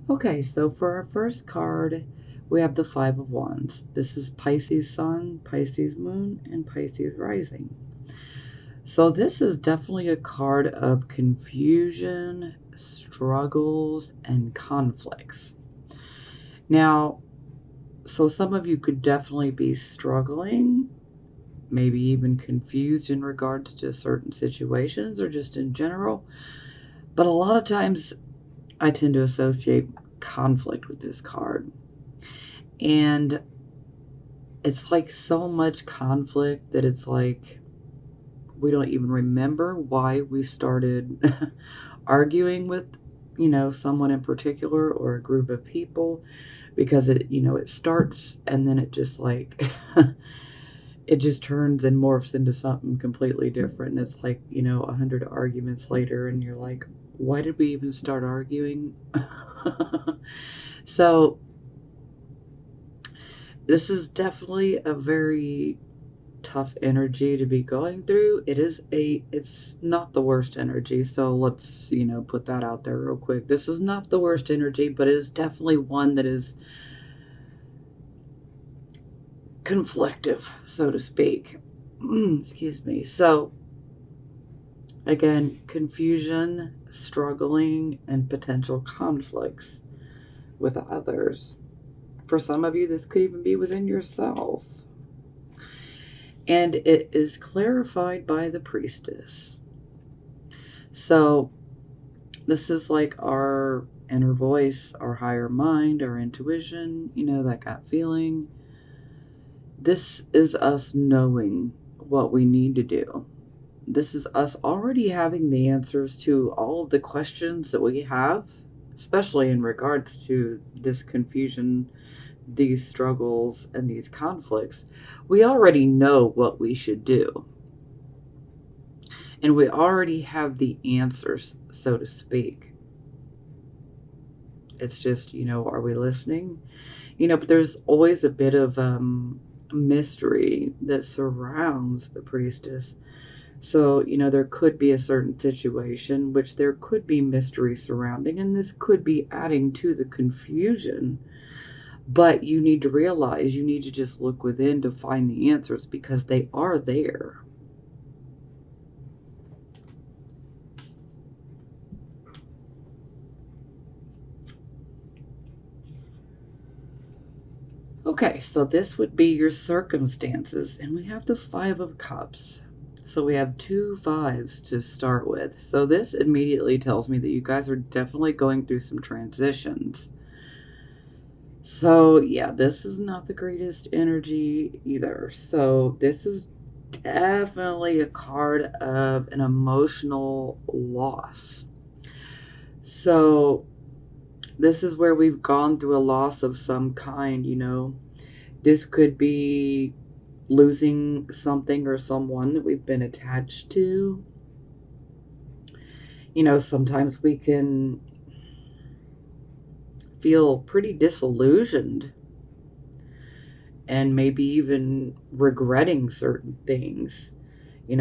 Okay, so for our first card, we have the Five of Wands. This is Pisces Sun, Pisces Moon, and Pisces Rising. So this is definitely a card of confusion, struggles, and conflicts. Now, so some of you could definitely be struggling, maybe even confused in regards to certain situations or just in general. But a lot of times I tend to associate conflict with this card. And it's like so much conflict that it's like we don't even remember why we started arguing with, someone in particular or a group of people, because it starts and then it just like it just turns and morphs into something completely different. And it's like, 100 arguments later and you're like, why did we even start arguing? So this is definitely a very tough energy to be going through. It's not the worst energy, so let's, put that out there real quick. This is not the worst energy, but it is definitely one that is conflictive, so to speak. Excuse me. So, again, confusion, struggling, and potential conflicts with others. For some of you, this could even be within yourself. And it is clarified by the priestess. So, this is like our inner voice, our higher mind, our intuition, that gut feeling. This is us knowing what we need to do. This is us already having the answers to all of the questions that we have, especially in regards to this confusion, these struggles, and these conflicts. We already know what we should do. And we already have the answers, so to speak. It's just, are we listening? But there's always a bit of mystery that surrounds the priestess. So, there could be a certain situation which there could be mystery surrounding, and this could be adding to the confusion. But you need to realize you need to just look within to find the answers because they are there. Okay, so this would be your circumstances, and we have the Five of Cups. So we have two fives to start with. So this immediately tells me that you guys are definitely going through some transitions. So yeah, this is not the greatest energy either. So this is definitely a card of an emotional loss. So this is where we've gone through a loss of some kind, This could be losing something or someone that we've been attached to. Sometimes we can feel pretty disillusioned and maybe even regretting certain things.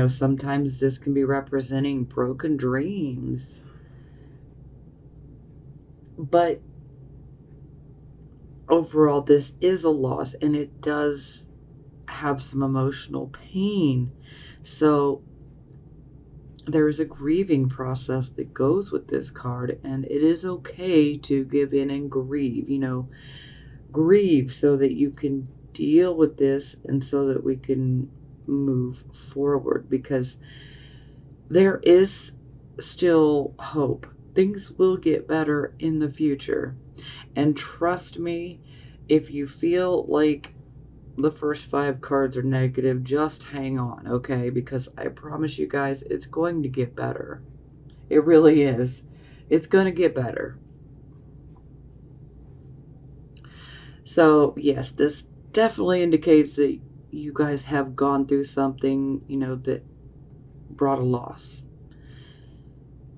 Sometimes this can be representing broken dreams. But overall, this is a loss and it does have some emotional pain. So there is a grieving process that goes with this card, and it is okay to give in and grieve. Grieve so that you can deal with this and so that we can move forward, because there is still hope. Things will get better in the future. And trust me, if you feel like the first five cards are negative, just hang on, okay? Because I promise you guys, it's going to get better. It really is. It's going to get better. So, yes, this definitely indicates that you guys have gone through something, that brought a loss.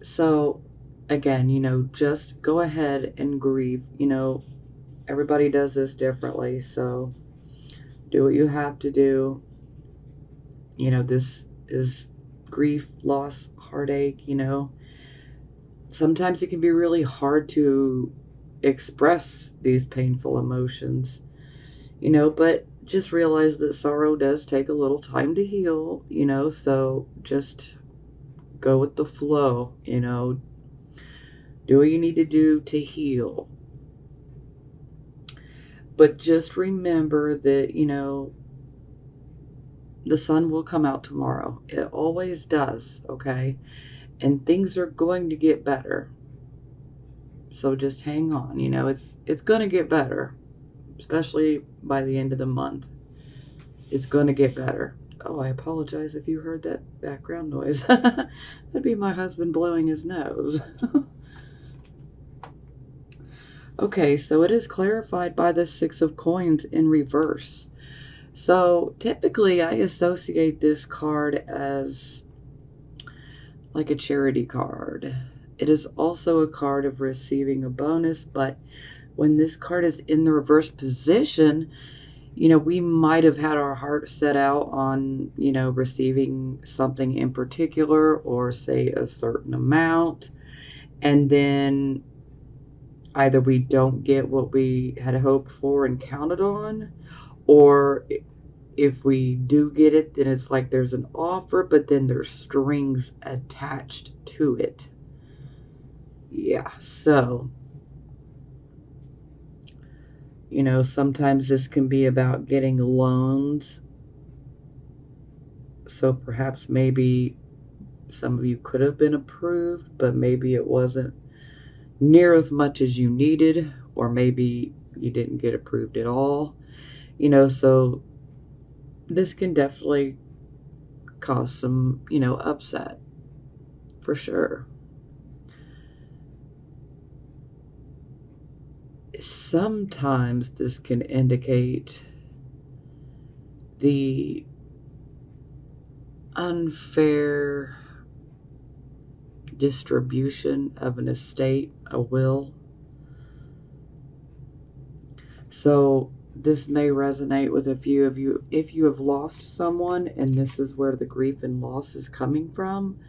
So, again, just go ahead and grieve. Everybody does this differently, so do what you have to do. This is grief, loss, heartache. Sometimes it can be really hard to express these painful emotions, but just realize that sorrow does take a little time to heal, so just go with the flow, do what you need to do to heal. But just remember that, the sun will come out tomorrow. It always does, okay? And things are going to get better. So just hang on, it's going to get better, especially by the end of the month. It's going to get better. Oh, I apologize if you heard that background noise. That'd be my husband blowing his nose. Okay, so it is clarified by the Six of Coins in reverse. So typically I associate this card as like a charity card. It is also a card of receiving a bonus, but when this card is in the reverse position, we might have had our heart set out on, receiving something in particular, or say a certain amount, and then either we don't get what we had hoped for and counted on, or if we do get it, then it's like there's an offer, but then there's strings attached to it. Yeah, so, sometimes this can be about getting loans. So perhaps maybe some of you could have been approved, but maybe it wasn't near as much as you needed, or maybe you didn't get approved at all. So this can definitely cause some, upset, for sure. Sometimes this can indicate the unfair distribution of an estate, a will. So this may resonate with a few of you if you have lost someone and this is where the grief and loss is coming from.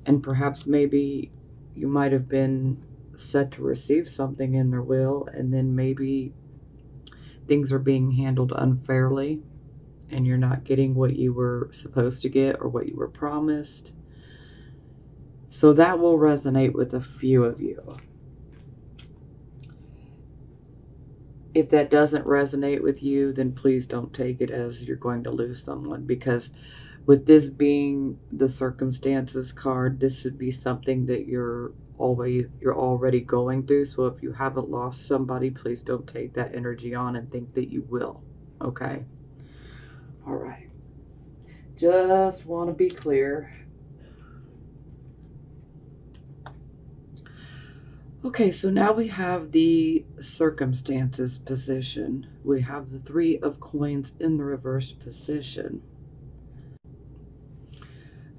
And perhaps maybe you might have been set to receive something in their will, and then maybe things are being handled unfairly and you're not getting what you were supposed to get or what you were promised. So that will resonate with a few of you. If that doesn't resonate with you, then please don't take it as you're going to lose someone, because with this being the circumstances card, this would be something that you're already going through. So if you haven't lost somebody, please don't take that energy on and think that you will. Okay? All right. Just want to be clear. Okay, so now we have the circumstances position. We have the Three of Coins in the reverse position.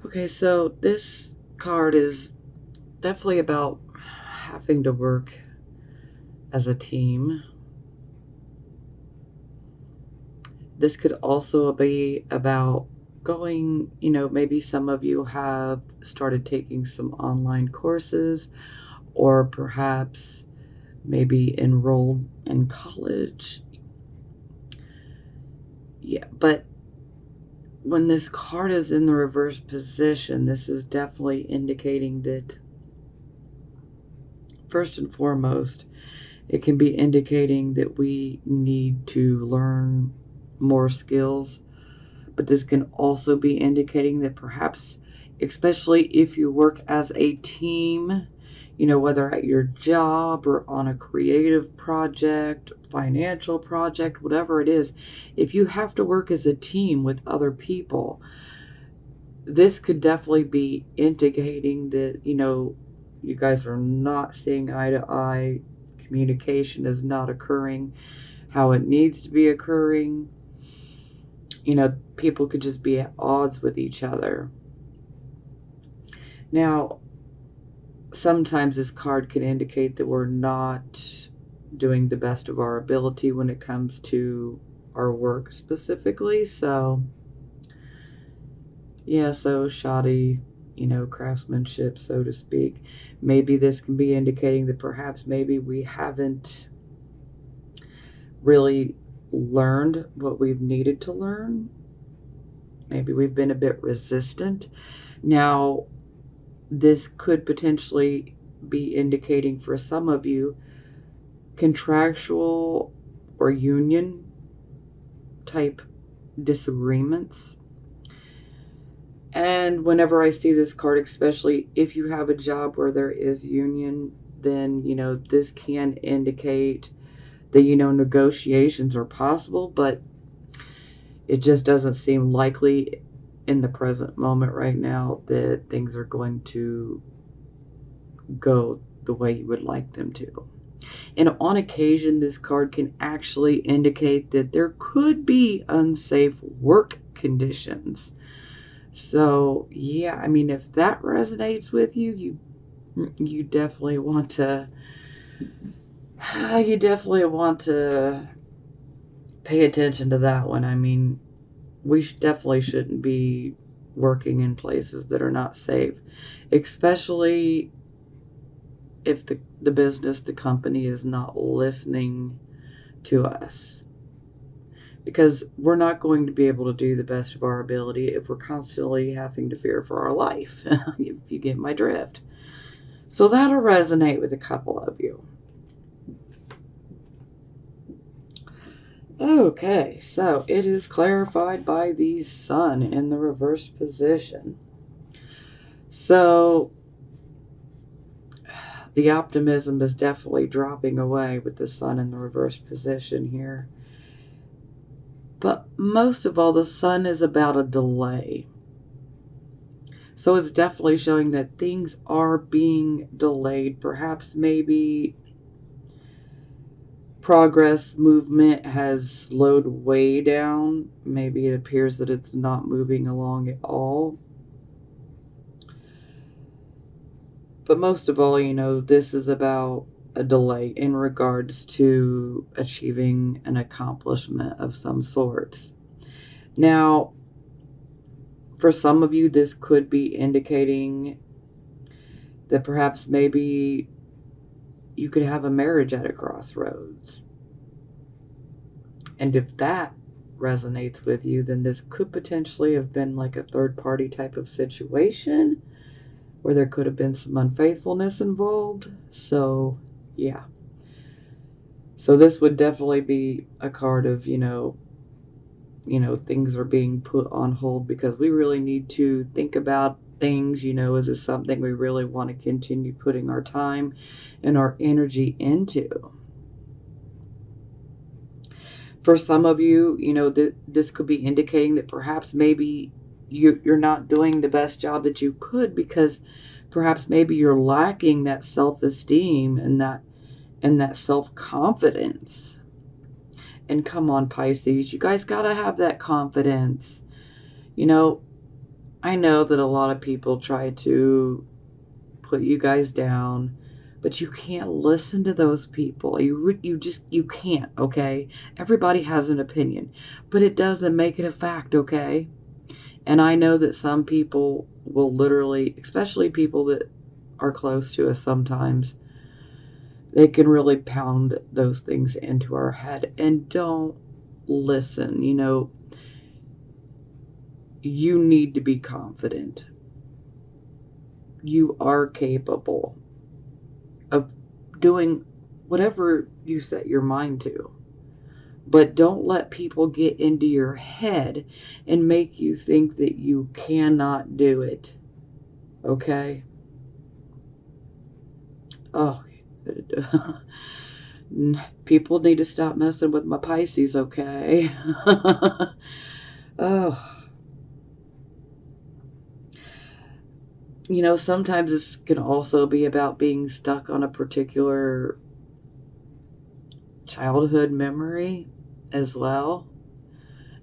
Okay, so this card is definitely about having to work as a team. This could also be about going, maybe some of you have started taking some online courses, or perhaps maybe enrolled in college. Yeah, but when this card is in the reverse position, this is definitely indicating that, first and foremost, it can be indicating that we need to learn more skills. But this can also be indicating that perhaps, especially if you work as a team, whether at your job or on a creative project, financial project, whatever it is, if you have to work as a team with other people, this could definitely be indicating that, you guys are not seeing eye to eye. Communication is not occurring how it needs to be occurring. People could just be at odds with each other. Now, sometimes this card can indicate that we're not doing the best of our ability when it comes to our work specifically. So, yeah, so shoddy, craftsmanship, so to speak. Maybe this can be indicating that perhaps maybe we haven't really learned what we've needed to learn. Maybe we've been a bit resistant. Now, this could potentially be indicating for some of you contractual or union type disagreements. And whenever I see this card, especially if you have a job where there is union, then, this can indicate that, negotiations are possible, but it just doesn't seem likely in the present moment right now that things are going to go the way you would like them to. And on occasion, this card can actually indicate that there could be unsafe work conditions. So, yeah, I mean, if that resonates with you, you definitely want to pay attention to that one. I mean, we definitely shouldn't be working in places that are not safe, especially if the business, the company is not listening to us. Because we're not going to be able to do the best of our ability if we're constantly having to fear for our life, if you get my drift. So that'll resonate with a couple of you. Okay, so it is clarified by the sun in the reverse position. So the optimism is definitely dropping away with the sun in the reverse position here. But most of all, the sun is about a delay. So it's definitely showing that things are being delayed. Perhaps maybe progress, movement has slowed way down. Maybe it appears that it's not moving along at all. But most of all, this is about a delay in regards to achieving an accomplishment of some sorts. Now, for some of you, this could be indicating that perhaps maybe you could have a marriage at a crossroads. And if that resonates with you, then this could potentially have been like a third party type of situation where there could have been some unfaithfulness involved. So, yeah. So this would definitely be a card of, things are being put on hold because we really need to think about things, is this something we really want to continue putting our time and our energy into? For some of you, this could be indicating that perhaps maybe you're not doing the best job that you could because perhaps maybe you're lacking that self-esteem and that self-confidence. And come on, Pisces, you guys gotta have that confidence. I know that a lot of people try to put you guys down, but you can't listen to those people. You can't, okay? Everybody has an opinion, but it doesn't make it a fact, okay? And I know that some people will literally, especially people that are close to us sometimes, they can really pound those things into our head and don't listen. You need to be confident. You are capable of doing whatever you set your mind to. But don't let people get into your head and make you think that you cannot do it. Okay? Oh, people need to stop messing with my Pisces, okay? Oh. Sometimes this can also be about being stuck on a particular childhood memory as well.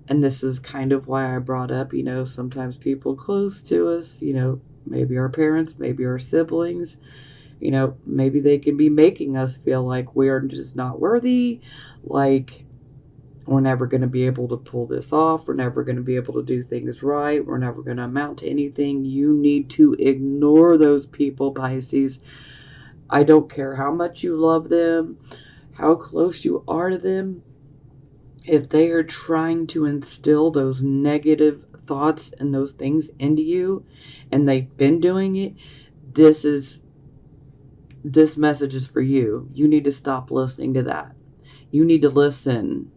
And this is kind of why I brought up, sometimes people close to us, maybe our parents, maybe our siblings, maybe they can be making us feel like we're just not worthy, like We're never going to be able to pull this off. We're never going to be able to do things right. We're never going to amount to anything. You need to ignore those people, Pisces. I don't care how much you love them, how close you are to them. If they are trying to instill those negative thoughts and those things into you, and they've been doing it, this message is for you. You need to stop listening to that. You need to listen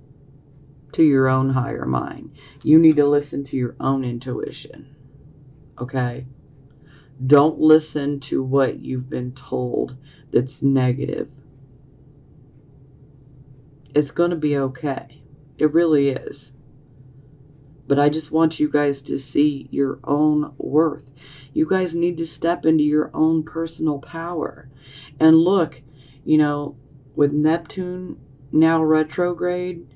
to your own higher mind. You need to listen to your own intuition. Okay? Don't listen to what you've been told that's negative. It's going to be okay. It really is. But I just want you guys to see your own worth. You guys need to step into your own personal power. And look, you know, with Neptune now retrograde,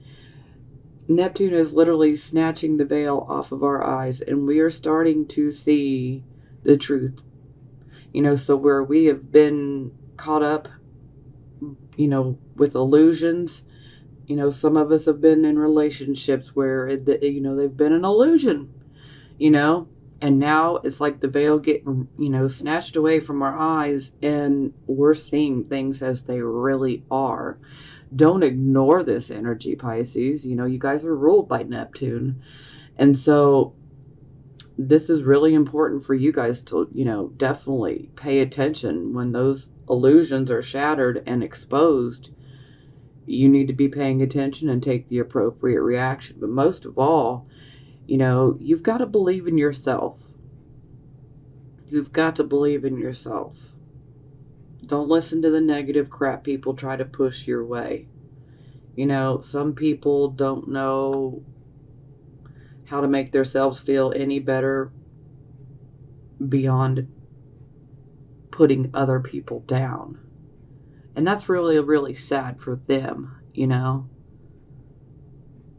Neptune is literally snatching the veil off of our eyes, and we are starting to see the truth. You know, so where we have been caught up, you know, with illusions, you know, some of us have been in relationships where, you know, they've been an illusion, you know, and now it's like the veil getting, you know, snatched away from our eyes, and we're seeing things as they really are. Don't ignore this energy, Pisces. You know, you guys are ruled by Neptune. And so this is really important for you guys to, you know, definitely pay attention when those illusions are shattered and exposed. You need to be paying attention and take the appropriate reaction. But most of all, you know, you've got to believe in yourself. You've got to believe in yourself. Don't listen to the negative crap people try to push your way. You know, some people don't know how to make themselves feel any better beyond putting other people down. And that's really, really sad for them, you know.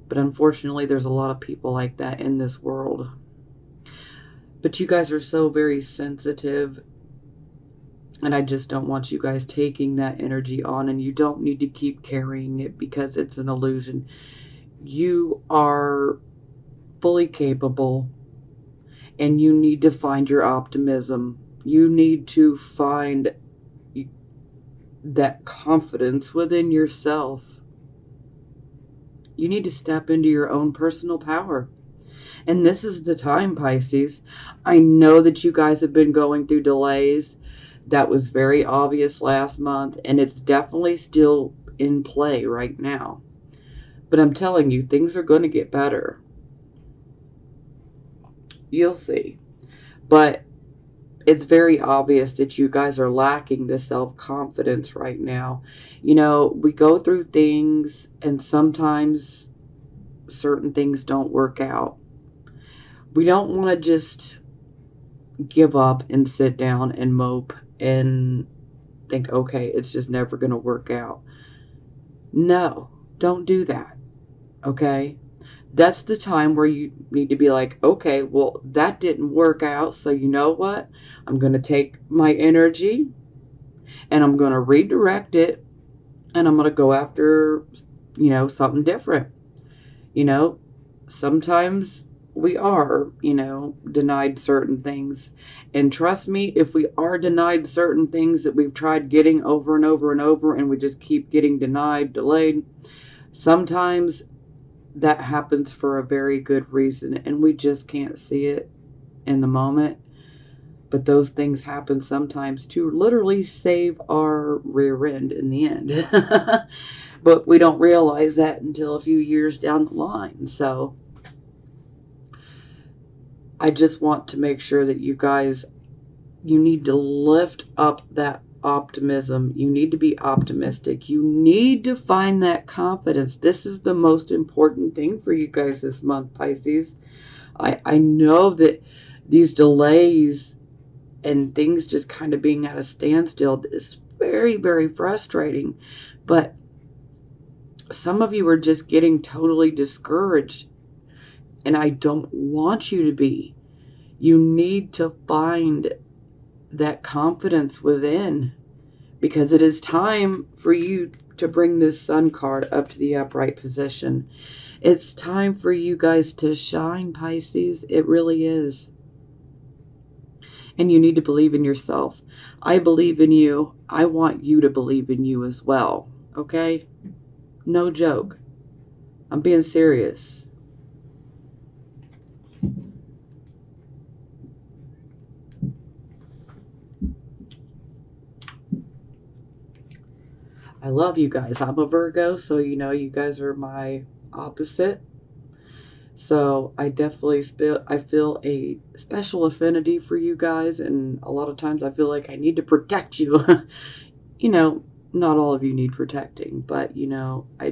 But unfortunately, there's a lot of people like that in this world. But you guys are so very sensitive, and I just don't want you guys taking that energy on, and you don't need to keep carrying it because it's an illusion. You are fully capable, and you need to find your optimism. You need to find that confidence within yourself. You need to step into your own personal power. And this is the time, Pisces. I know that you guys have been going through delays. That was very obvious last month, and it's definitely still in play right now. But I'm telling you, things are going to get better. You'll see. But it's very obvious that you guys are lacking the self-confidence right now. You know, we go through things, and sometimes certain things don't work out. We don't want to just give up and sit down and mope and think, okay, it's just never going to work out. No, don't do that. Okay? That's the time where you need to be like, okay, well, that didn't work out, so you know what? I'm going to take my energy and I'm going to redirect it, and I'm going to go after, you know, something different. You know, sometimes we are, you know, denied certain things. And trust me, if we are denied certain things that we've tried getting over and over and over, and we just keep getting denied, delayed, sometimes that happens for a very good reason, and we just can't see it in the moment. But those things happen sometimes to literally save our rear end in the end. But we don't realize that until a few years down the line. So I just want to make sure that you guys, you need to lift up that optimism. You need to be optimistic. You need to find that confidence. This is the most important thing for you guys this month, Pisces. I know that these delays and things just kind of being at a standstill is very, very frustrating. But some of you are just getting totally discouraged, and I don't want you to be. You need to find that confidence within, because it is time for you to bring this Sun card up to the upright position. It's time for you guys to shine, Pisces. It really is. And you need to believe in yourself. I believe in you. I want you to believe in you as well. Okay? No joke. I'm being serious. I love you guys. I'm a Virgo, so you know you guys are my opposite. So I feel a special affinity for you guys, and a lot of times I feel like I need to protect you. You know, not all of you need protecting, but you know, I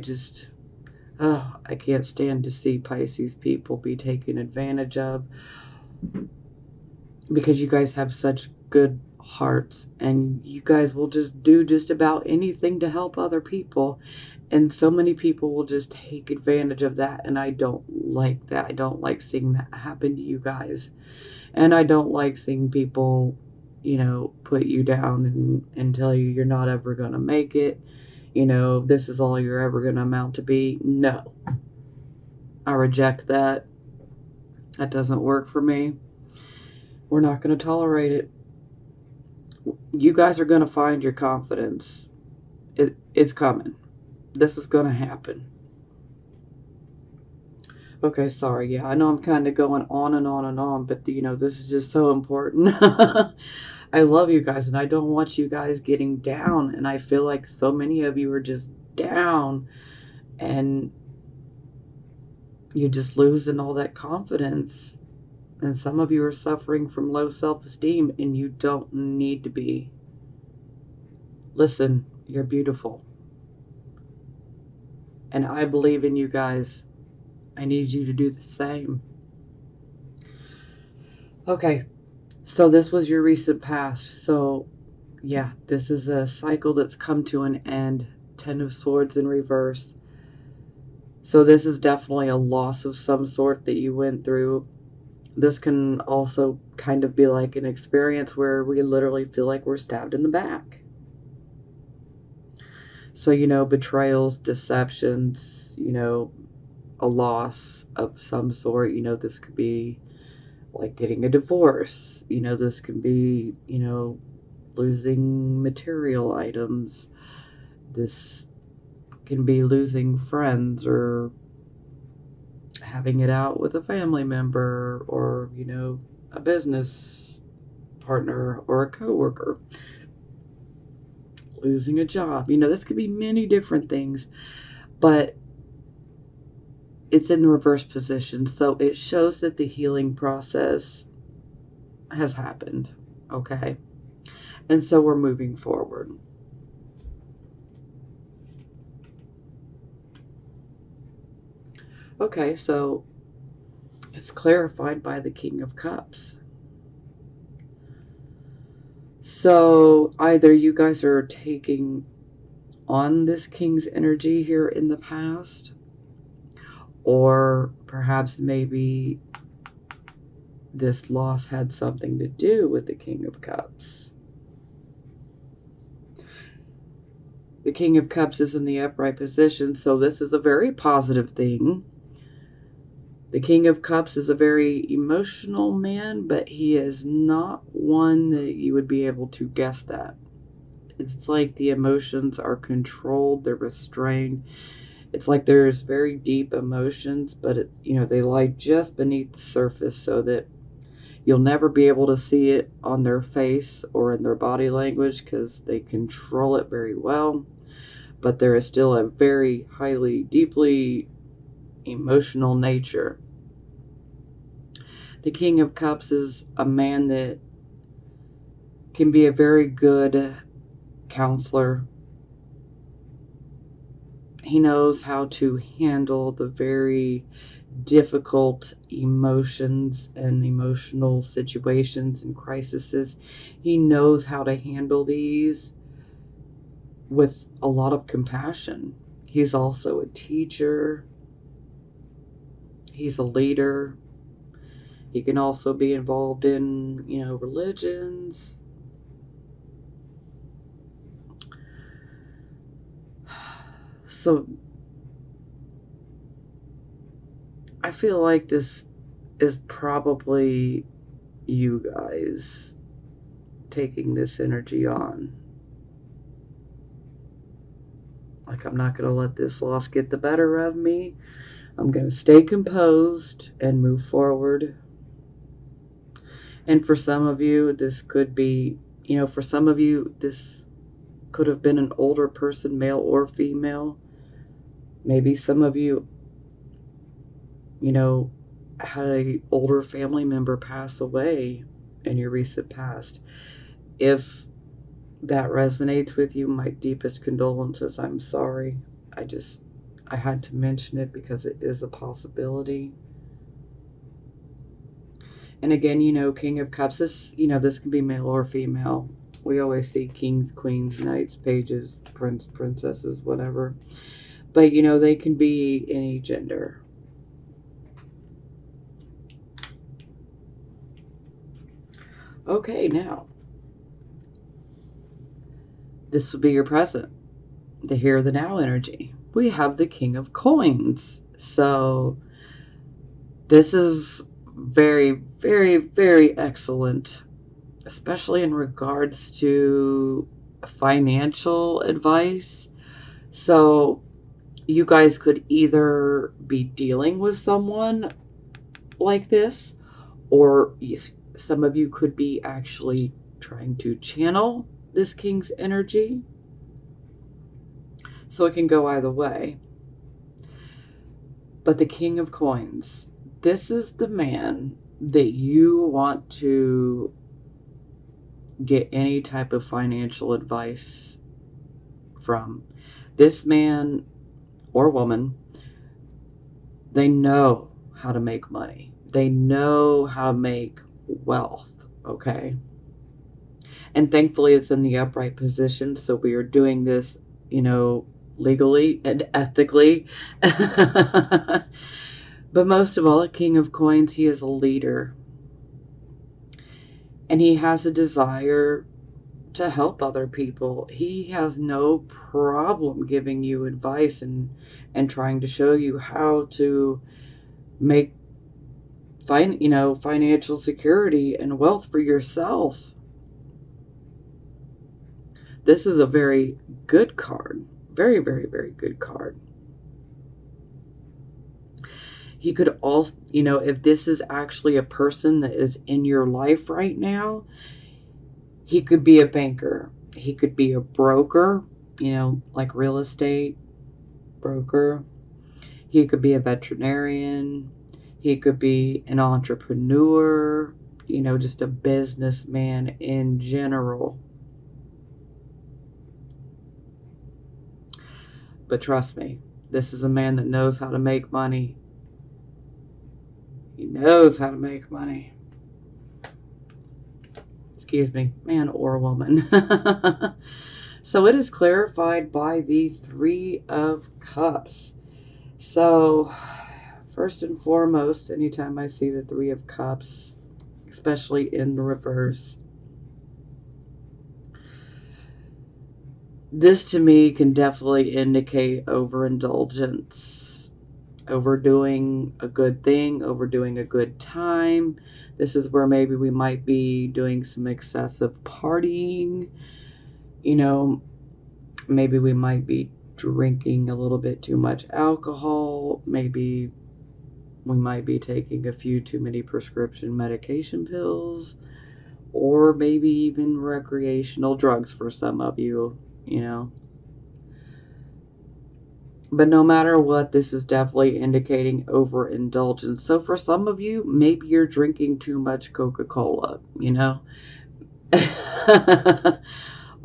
can't stand to see Pisces people be taken advantage of, because you guys have such good hearts and you guys will just do just about anything to help other people. And so many people will just take advantage of that, and I don't like that. I don't like seeing that happen to you guys. And I don't like seeing people, you know, put you down and tell you you're not ever going to make it. You know, this is all you're ever going to amount to be. No. I reject that. That doesn't work for me. We're not going to tolerate it. You guys are going to find your confidence. It's coming. This is going to happen. Okay, sorry. Yeah, I know I'm kind of going on and on and on, but you know, this is just so important. I love you guys, and I don't want you guys getting down. And I feel like so many of you are just down, and you're just losing all that confidence. And some of you are suffering from low self-esteem, and you don't need to be. Listen, you're beautiful. And I believe in you guys. I need you to do the same. Okay, so this was your recent past. So, yeah, this is a cycle that's come to an end. Ten of Swords in reverse. So this is definitely a loss of some sort that you went through. This can also kind of be like an experience where we literally feel like we're stabbed in the back. So, you know, betrayals, deceptions, you know, a loss of some sort. You know, this could be like getting a divorce. You know, this can be, you know, losing material items. This can be losing friends or having it out with a family member or, you know, a business partner or a coworker. Losing a job. You know, this could be many different things, but it's in the reverse position. So it shows that the healing process has happened. Okay. And so we're moving forward. Okay, so it's clarified by the King of Cups. So either you guys are taking on this King's energy here in the past, or perhaps maybe this loss had something to do with the King of Cups. The King of Cups is in the upright position, so this is a very positive thing. The King of Cups is a very emotional man, but he is not one that you would be able to guess that. It's like the emotions are controlled, they're restrained. It's like there's very deep emotions, but you know, they lie just beneath the surface so that you'll never be able to see it on their face or in their body language because they control it very well. But there is still a very highly, deeply emotional nature. The King of Cups is a man that can be a very good counselor. He knows how to handle the very difficult emotions and emotional situations and crises. He knows how to handle these with a lot of compassion. He's also a teacher. He's a leader. He can also be involved in, you know, religions. So feel like this is probably you guys taking this energy on. Like, I'm not going to let this loss get the better of me. I'm going to stay composed and move forward. And for some of you, this could be, for some of you, this could have been an older person, male or female. Maybe some of you, had an older family member pass away in your recent past. If that resonates with you, my deepest condolences. I'm sorry. I had to mention it because it is a possibility. And again, King of Cups, this can be male or female. We always see kings, queens, knights, pages, princesses, whatever. But, they can be any gender. Okay, now, this would be your present. The here, the now energy. We have the King of Coins. So, this is very, very, very excellent, especially in regards to financial advice. So, you guys could either be dealing with someone like this, or some of you could be actually trying to channel this King's energy. So it can go either way. But the King of Coins, this is the man that you want to get any type of financial advice from. This man or woman, they know how to make money. They know how to make wealth, okay? And thankfully it's in the upright position, so we are doing this, legally and ethically. But most of all, a King of Coins, he is a leader. And he has a desire to help other people. He has no problem giving you advice and trying to show you how to make financial security and wealth for yourself. This is a very good card. Very, very, very good card. He could also, if this is actually a person that is in your life right now, he could be a banker. He could be a broker, like real estate broker. He could be a veterinarian. He could be an entrepreneur, just a businessman in general. But trust me, this is a man that knows how to make money. He knows how to make money. Excuse me, man or woman. So it is clarified by the Three of Cups. So, first and foremost, anytime I see the Three of Cups, especially in the reverse, this to me can definitely indicate overindulgence, overdoing a good thing, overdoing a good time. This is where maybe we might be doing some excessive partying. Maybe we might be drinking a little bit too much alcohol. Maybe we might be taking a few too many prescription medication pills, or maybe even recreational drugs for some of you, But no matter what, this is definitely indicating overindulgence. So for some of you, maybe you're drinking too much Coca-Cola,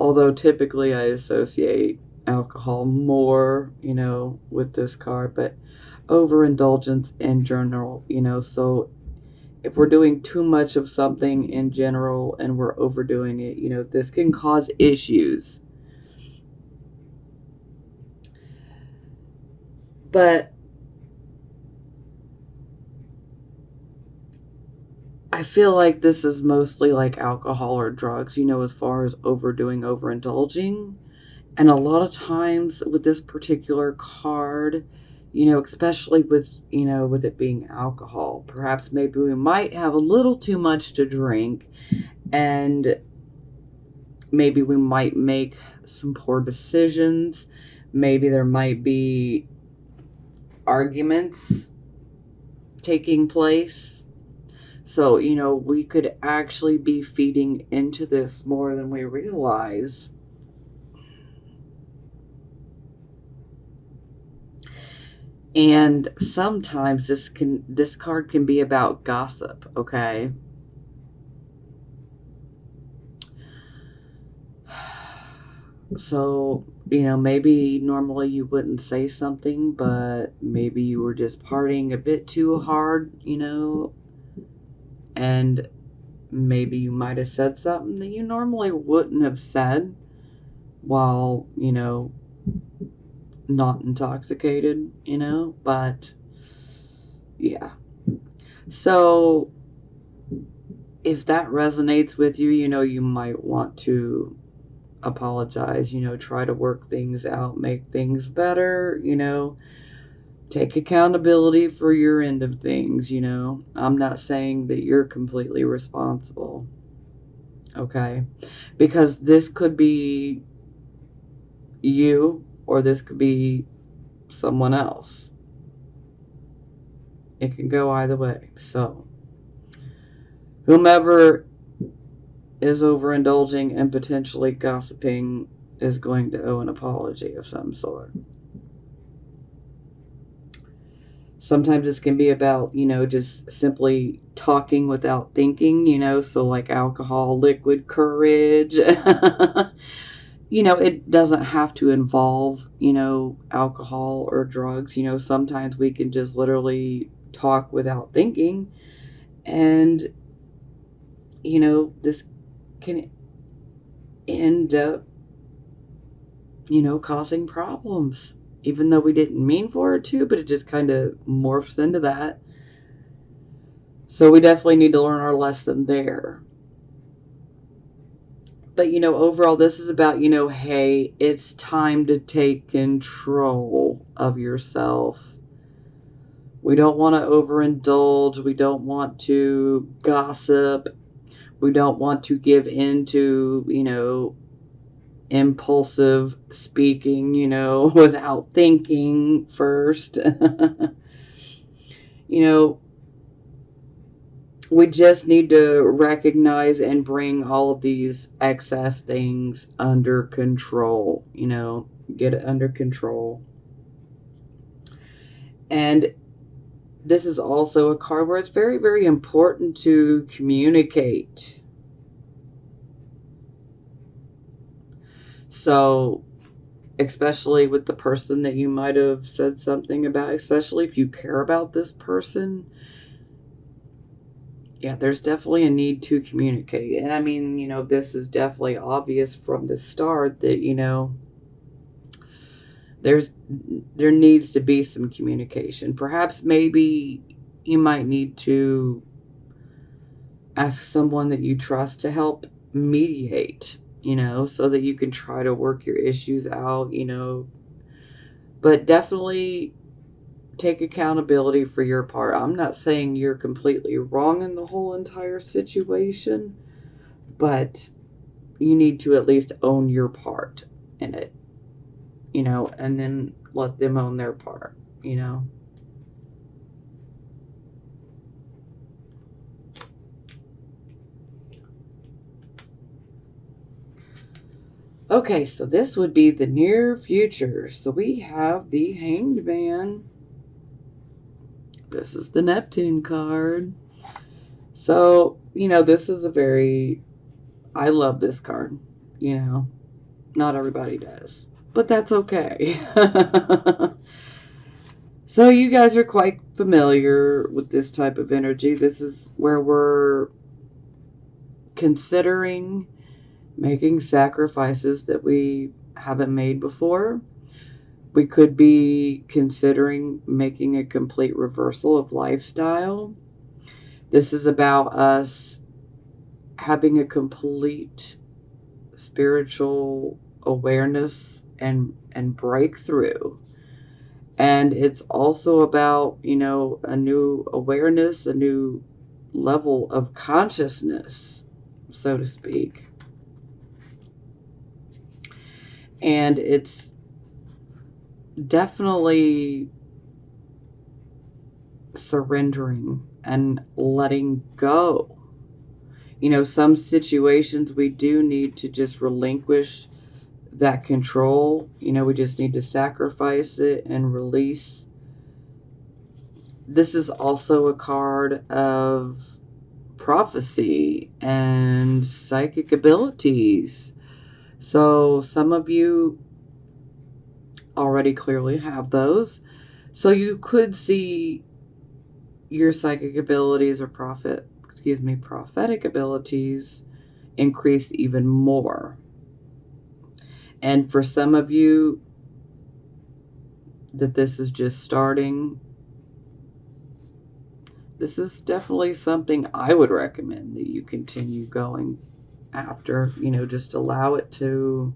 Although typically I associate alcohol more, with this card, but overindulgence in general, so if we're doing too much of something in general and we're overdoing it, this can cause issues. But I feel like this is mostly like alcohol or drugs, as far as overdoing, overindulging. And a lot of times with this particular card, especially with, with it being alcohol. Perhaps maybe we might have a little too much to drink, and maybe we might make some poor decisions. Maybe there might be arguments taking place. So, we could actually be feeding into this more than we realize. And sometimes this card can be about gossip, okay? So, maybe normally you wouldn't say something, but maybe you were just partying a bit too hard, and maybe you might have said something that you normally wouldn't have said while, not intoxicated, but yeah. So if that resonates with you, you might want to apologize, try to work things out, make things better, take accountability for your end of things, I'm not saying that you're completely responsible, okay? Because this could be you or this could be someone else. It can go either way. So, whomever is overindulging and potentially gossiping is going to owe an apology of some sort. Sometimes this can be about, just simply talking without thinking, so like alcohol, liquid courage. It doesn't have to involve, alcohol or drugs. Sometimes we can just literally talk without thinking. And, this can end up, causing problems. Even though we didn't mean for it to, but it just kind of morphs into that. So we definitely need to learn our lesson there. But, overall, this is about, hey, it's time to take control of yourself. We don't want to overindulge. We don't want to gossip. We don't want to give in to, impulsive speaking, without thinking first. We just need to recognize and bring all of these excess things under control, get it under control. And this is also a card where it's very, very important to communicate. So, especially with the person that you might have said something about, especially if you care about this person, yeah, there's definitely a need to communicate. And I mean, this is definitely obvious from the start that, there needs to be some communication. Perhaps maybe you might need to ask someone that you trust to help mediate, so that you can try to work your issues out, but definitely take accountability for your part. I'm not saying you're completely wrong in the whole entire situation, but you need to at least own your part in it, and then let them own their part. Okay, so this would be the near future. So we have the Hanged Man. This is the Neptune card. So, this is I love this card. Not everybody does, but that's okay. So you guys are quite familiar with this type of energy. This is where we're considering making sacrifices that we haven't made before. We could be considering making a complete reversal of lifestyle. This is about us having a complete spiritual awareness and breakthrough. And it's also about, you know, a new awareness, a new level of consciousness, so to speak. And it's definitely surrendering and letting go. You know, some situations we do need to just relinquish that control. You know, we just need to sacrifice it and release. This is also a card of prophecy and psychic abilities. So some of you already clearly have those. So you could see your psychic abilities or prophetic abilities increase even more. And for some of you that this is just starting, this is definitely something I would recommend that you continue going after. You know, just allow it to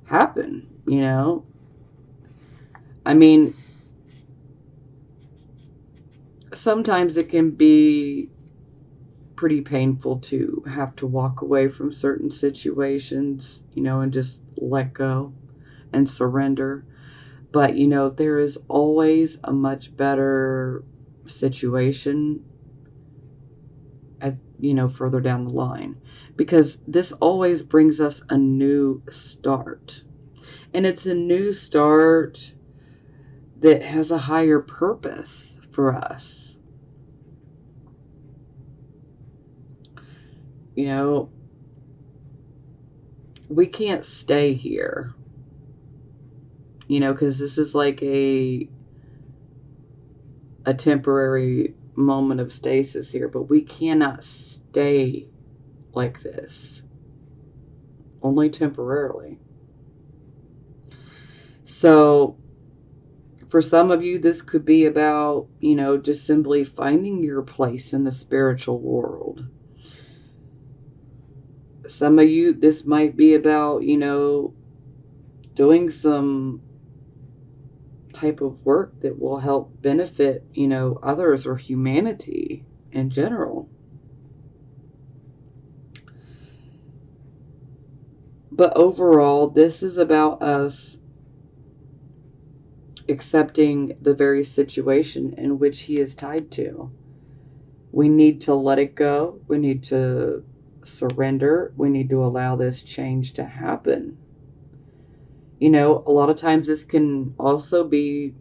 happen, you know. I mean, sometimes it can be pretty painful to have to walk away from certain situations, you know, and just let go and surrender. But, you know, there is always a much better situation at, you know, further down the line, because this always brings us a new start. And it's a new start that has a higher purpose for us. You know, we can't stay here, you know, because this is like a temporary moment of stasis here, but we cannot stay like this, only temporarily. So for some of you, this could be about, you know, just simply finding your place in the spiritual world. Some of you, this might be about, you know, doing some type of work that will help benefit, you know, others or humanity in general. But overall, this is about us accepting the very situation in which he is tied to. We need to let it go. We need to surrender. We need to allow this change to happen. You know, a lot of times this can also be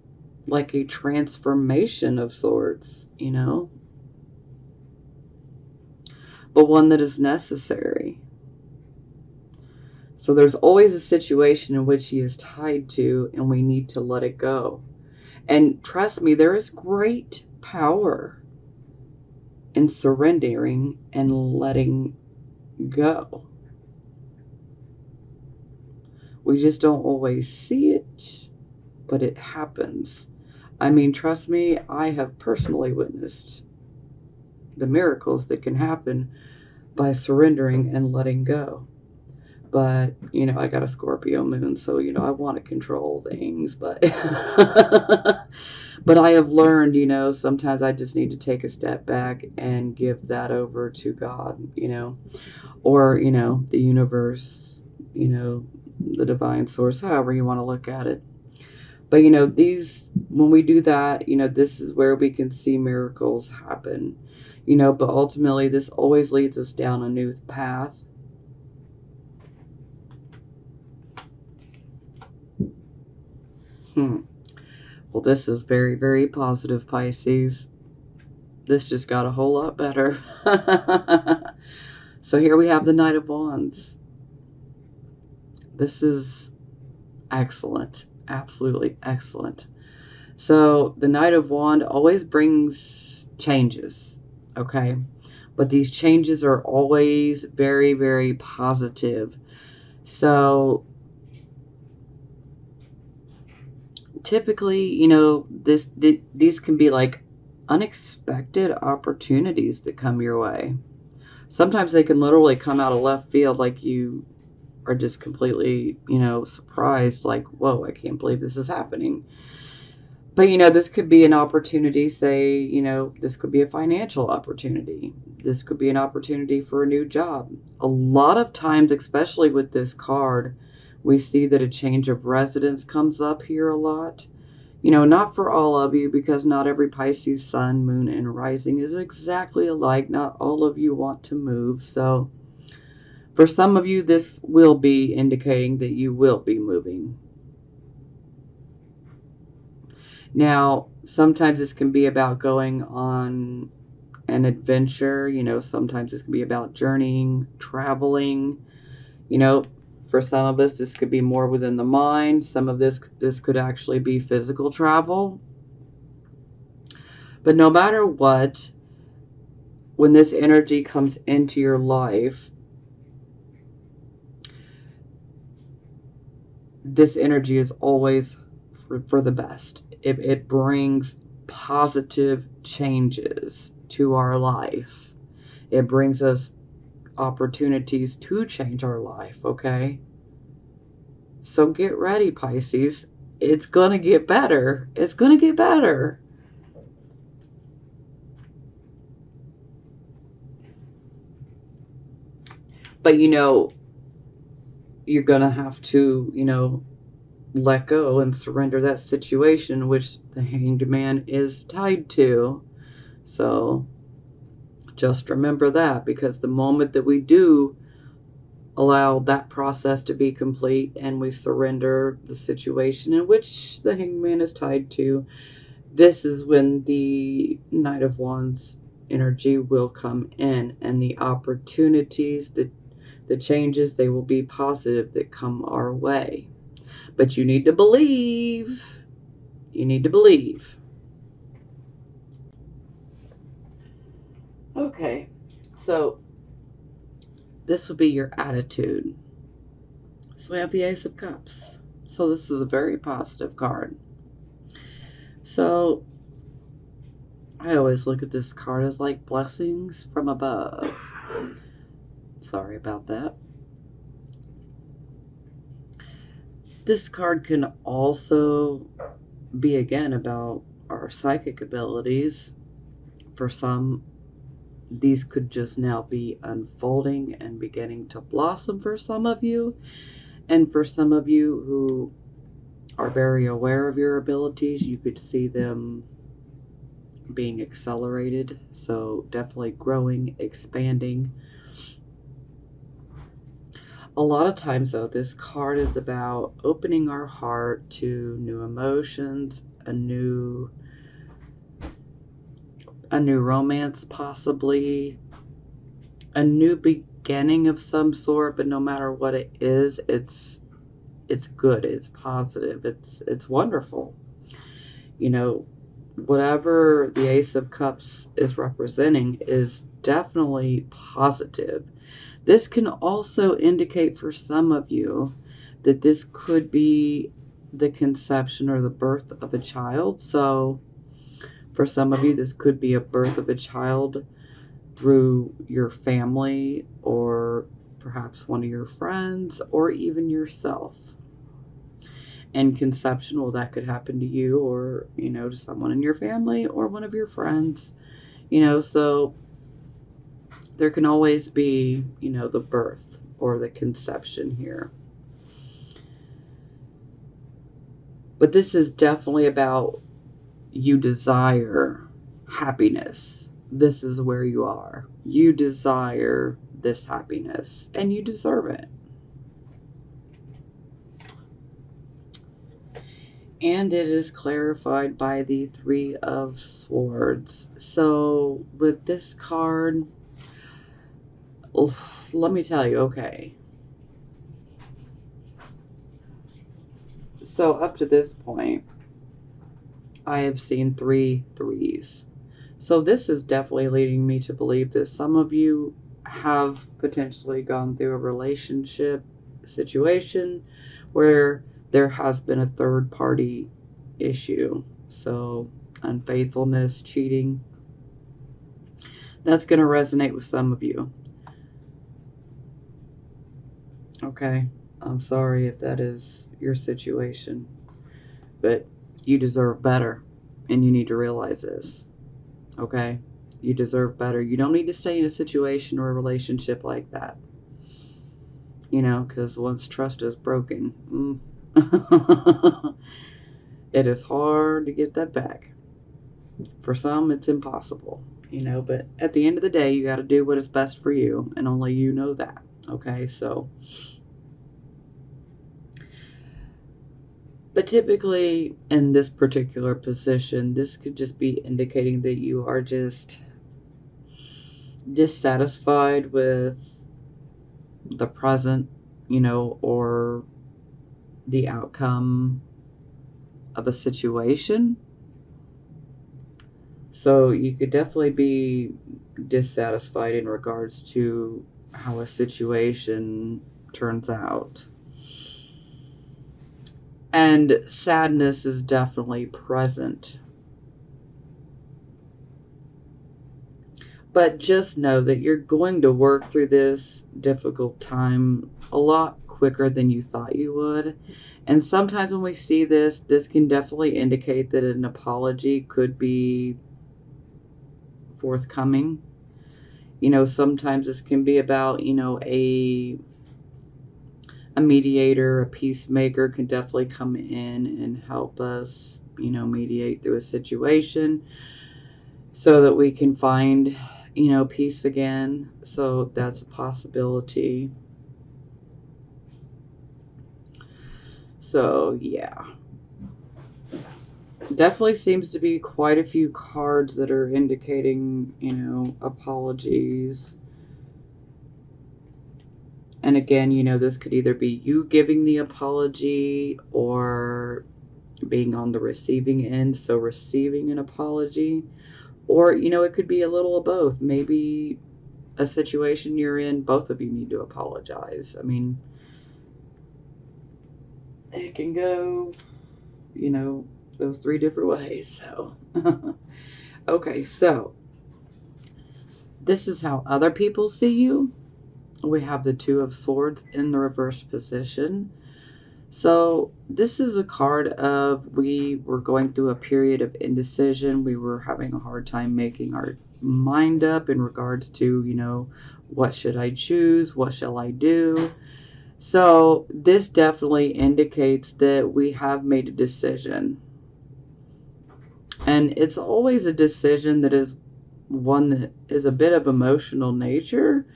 like a transformation of sorts, you know, but one that is necessary. So there's always a situation in which he is tied to, and we need to let it go. And trust me, there is great power in surrendering and letting go. We just don't always see it, but it happens. I mean, trust me, I have personally witnessed the miracles that can happen by surrendering and letting go. But, you know, I got a Scorpio moon, so, you know, I want to control things, but but I have learned, you know, sometimes I just need to take a step back and give that over to God, you know, or, you know, the universe, you know, the divine source, however you want to look at it. But, you know, when we do that, you know, this is where we can see miracles happen, you know, but ultimately this always leads us down a new path. Well, this is very, very positive, Pisces. This just got a whole lot better. So here we have the Knight of Wands. This is excellent. Absolutely excellent. So the Knight of Wands always brings changes, okay? But these changes are always very, very positive. So typically, you know, these can be like unexpected opportunities that come your way. Sometimes they can literally come out of left field, like you are just completely, you know, surprised, like, whoa, I can't believe this is happening. But, you know, this could be an opportunity, say, you know, this could be a financial opportunity. This could be an opportunity for a new job. A lot of times, especially with this card, we see that a change of residence comes up here a lot. You know, not for all of you, because not every Pisces sun, moon, and rising is exactly alike. Not all of you want to move. So for some of you, this will be indicating that you will be moving. Now, sometimes this can be about going on an adventure. You know, sometimes this can be about journeying, traveling. You know, for some of us, this could be more within the mind. Some of this could actually be physical travel. But no matter what, when this energy comes into your life, this energy is always for the best. It brings positive changes to our life. It brings us opportunities to change our life, okay? So get ready, Pisces. It's going to get better. It's going to get better. But, you know, you're going to have to, you know, let go and surrender that situation, which the Hanged Man is tied to. So just remember that, because the moment that we do allow that process to be complete and we surrender the situation in which the Hanged Man is tied to, this is when the Knight of Wands energy will come in, and the opportunities, the changes, they will be positive that come our way. But you need to believe. You need to believe. Okay, so this would be your attitude. So we have the Ace of Cups. So this is a very positive card. So I always look at this card as like blessings from above. Sorry about that. This card can also be, again, about our psychic abilities. For some, these could just now be unfolding and beginning to blossom for some of you. And for some of you who are very aware of your abilities, you could see them being accelerated. So definitely growing, expanding. A lot of times, though, this card is about opening our heart to new emotions, a new romance, possibly a new beginning of some sort. But no matter what it is, it's good, it's positive, it's wonderful. You know, whatever the Ace of Cups is representing is definitely positive. This can also indicate for some of you that this could be the conception or the birth of a child. So for some of you, this could be a birth of a child through your family, or perhaps one of your friends, or even yourself. And conception, well, that could happen to you, or, you know, to someone in your family or one of your friends, you know. So there can always be, you know, the birth or the conception here. But this is definitely about, you desire happiness. This is where you are. You desire this happiness, and you deserve it. And it is clarified by the Three of Swords. So with this card, let me tell you, okay. So up to this point, I have seen 3 threes. So this is definitely leading me to believe that some of you have potentially gone through a relationship situation where there has been a third party issue. So unfaithfulness, cheating. That's going to resonate with some of you. Okay, I'm sorry if that is your situation. But You deserve better, and you need to realize this, okay? You deserve better. You don't need to stay in a situation or a relationship like that, because once trust is broken, it is hard to get that back. For some, it's impossible, but at the end of the day, you got to do what is best for you, and only you know that, okay? So, but typically in this particular position, this could just be indicating that you are just dissatisfied with the present, or the outcome of a situation. So you could definitely be dissatisfied in regards to how a situation turns out. And sadness is definitely present. But just know that you're going to work through this difficult time a lot quicker than you thought you would. And sometimes when we see this can definitely indicate that an apology could be forthcoming. Sometimes this can be about, a mediator, a peacemaker can definitely come in and help us, mediate through a situation so that we can find, peace again. So that's a possibility. So, yeah. Definitely seems to be quite a few cards that are indicating, apologies. And again, this could either be you giving the apology or being on the receiving end, so receiving an apology. Or, it could be a little of both. Maybe a situation you're in, both of you need to apologize. I mean, it can go, those three different ways. So, okay, so this is how other people see you. We have the Two of Swords in the reversed position. So this is a card of we were going through a period of indecision. We were having a hard time making our mind up in regards to, what should I choose? What shall I do? So this definitely indicates that we have made a decision. And it's always a decision that is one that is a bit of emotional nature,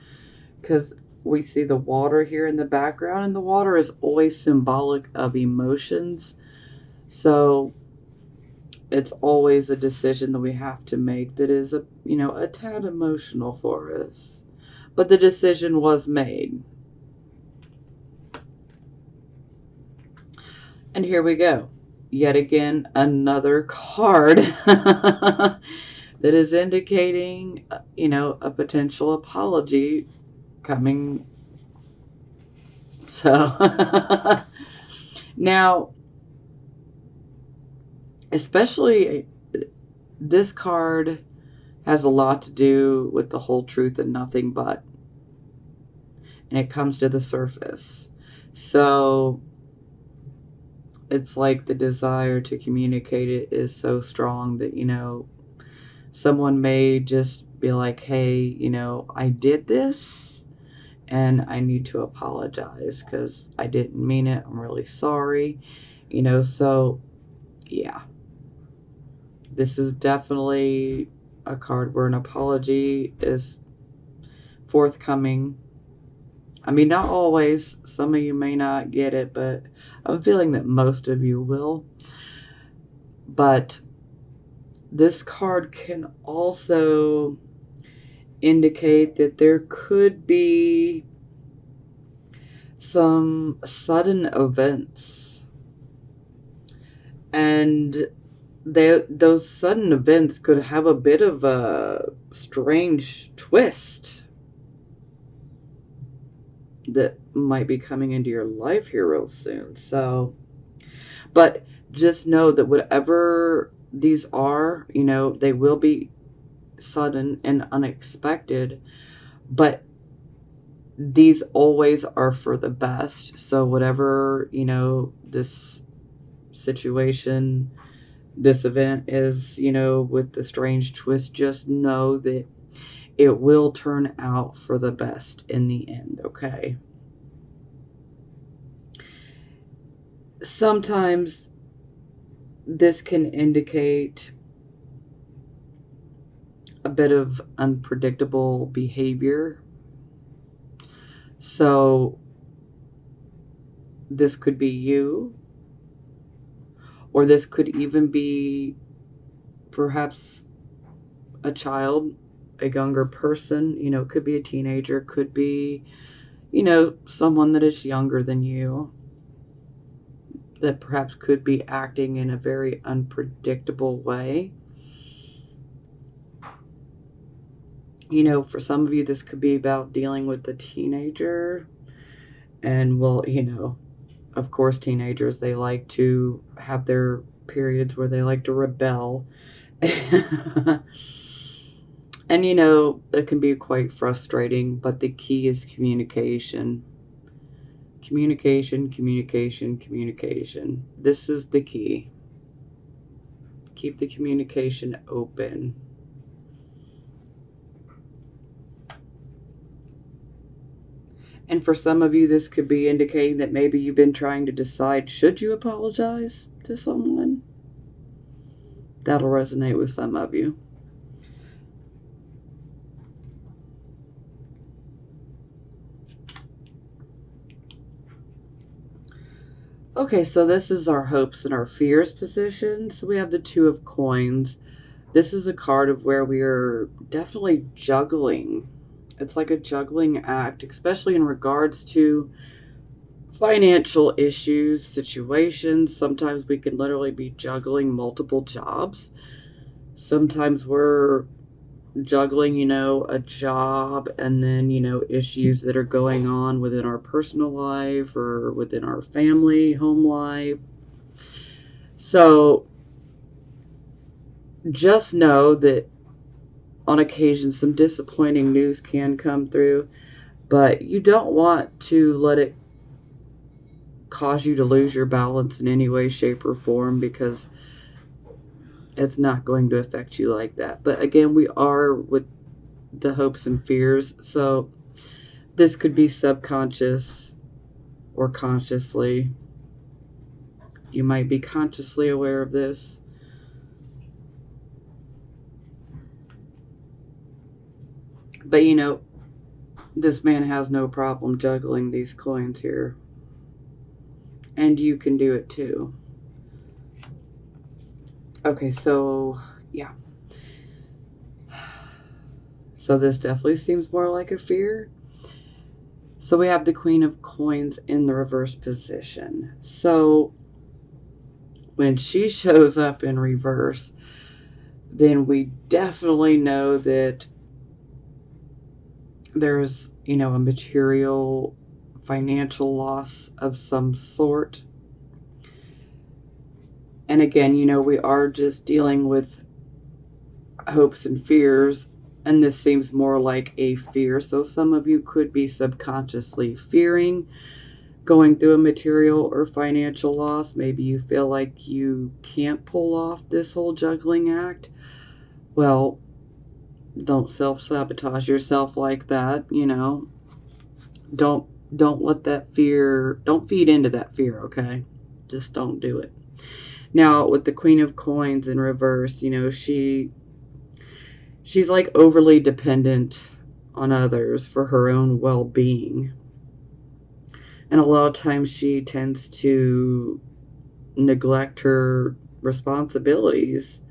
because we see the water here in the background, and the water is always symbolic of emotions. So it's always a decision that we have to make that is a tad emotional for us. But the decision was made. And here we go. Yet again, another card that is indicating, a potential apology coming. So now, especially this card has a lot to do with the whole truth and nothing but. And it comes to the surface. So it's like the desire to communicate it is so strong that, someone may just be like, hey, I did this and I need to apologize because I didn't mean it. I'm really sorry. So yeah, this is definitely a card where an apology is forthcoming. I mean, not always. Some of you may not get it, but I'm feeling that most of you will. But this card can also indicate that there could be some sudden events. And those sudden events could have a bit of a strange twist that might be coming into your life here real soon. So, but just know that whatever these are, they will be sudden and unexpected, but these always are for the best. So whatever, this situation this event is, with the strange twist, just know that it will turn out for the best in the end, okay? Sometimes this can indicate a bit of unpredictable behavior. So this could be you, or this could even be perhaps a child, a younger person, it could be a teenager, could be, someone that is younger than you that perhaps could be acting in a very unpredictable way. For some of you, this could be about dealing with a teenager. And, well, of course, teenagers, they like to have their periods where they like to rebel. And, it can be quite frustrating, but the key is communication. Communication, communication, communication. This is the key. Keep the communication open. And for some of you, this could be indicating that maybe you've been trying to decide, should you apologize to someone? That'll resonate with some of you. Okay, so this is our hopes and our fears position. So we have the Two of Coins. This is a card of where we are definitely juggling. It's like a juggling act, especially in regards to financial issues, situations. Sometimes we can literally be juggling multiple jobs. Sometimes we're juggling, a job and then, issues that are going on within our personal life or within our family, home life. So just know that on occasion some disappointing news can come through, but you don't want to let it cause you to lose your balance in any way, shape, or form, because it's not going to affect you like that. But again, we are with the hopes and fears, so this could be subconscious or consciously. You might be consciously aware of this. But this man has no problem juggling these coins here. And you can do it too. Okay, so yeah. So this definitely seems more like a fear. So we have the Queen of Coins in the reverse position. So when she shows up in reverse, then we definitely know that there's, a material, financial loss of some sort. And again, we are just dealing with hopes and fears, and this seems more like a fear. So some of you could be subconsciously fearing going through a material or financial loss. Maybe you feel like you can't pull off this whole juggling act. Well, don't self-sabotage yourself like that, Don't let that fear, don't feed into that fear, okay? Just don't do it. Now, with the Queen of Coins in reverse, she's like overly dependent on others for her own well-being. And a lot of times she tends to neglect her responsibilities.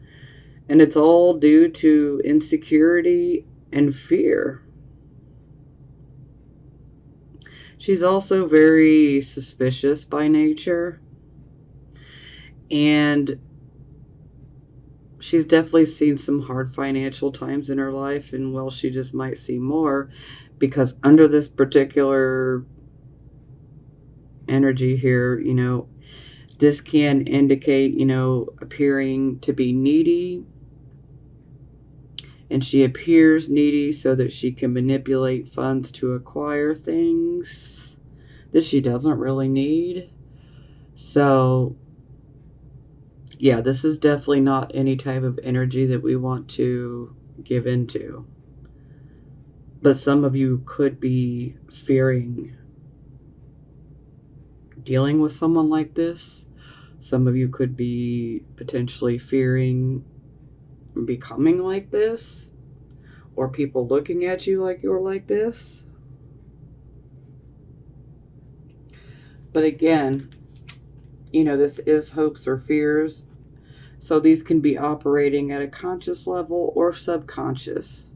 And it's all due to insecurity and fear. She's also very suspicious by nature. And she's definitely seen some hard financial times in her life. And, well, she just might see more, because under this particular energy here, this can indicate, appearing to be needy. And she appears needy so that she can manipulate funds to acquire things that she doesn't really need. So Yeah, this is definitely not any type of energy that we want to give into. But some of you could be fearing dealing with someone like this. Some of you could be potentially fearing becoming like this, or people looking at you like you're like this. But again, this is hopes or fears. So these can be operating at a conscious level or subconscious,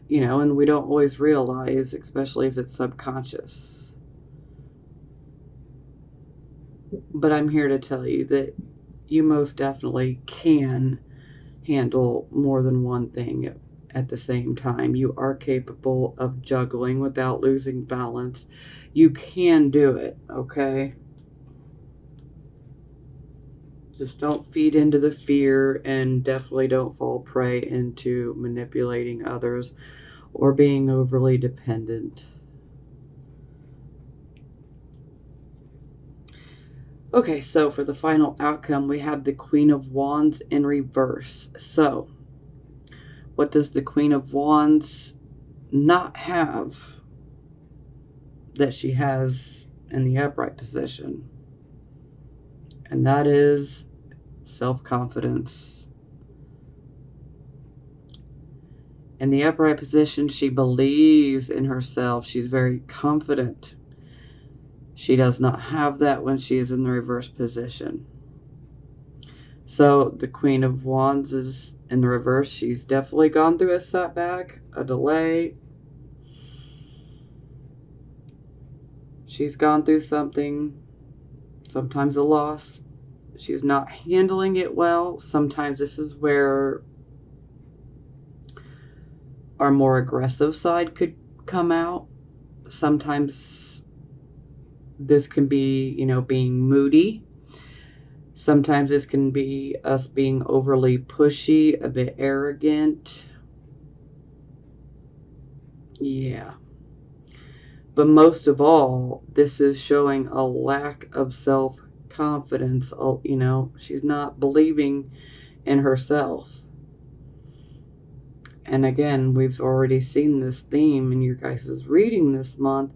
and we don't always realize, especially if it's subconscious. But I'm here to tell you that you most definitely can handle more than one thing at the same time. You are capable of juggling without losing balance. You can do it, okay? Just don't feed into the fear, and definitely don't fall prey into manipulating others or being overly dependent. Okay, so for the final outcome, we have the Queen of Wands in reverse. So, what does the Queen of Wands not have that she has in the upright position? And that is self-confidence. In the upright position, she believes in herself. She's very confident. She does not have that when she is in the reverse position. So the Queen of Wands is in the reverse. She's definitely gone through a setback, a delay. She's gone through something, sometimes a loss. She's not handling it well. Sometimes this is where our more aggressive side could come out. Sometimes this can be, being moody. Sometimes this can be us being overly pushy, a bit arrogant. Yeah. But most of all, this is showing a lack of self-confidence. She's not believing in herself. And again, we've already seen this theme in your guys' reading this month.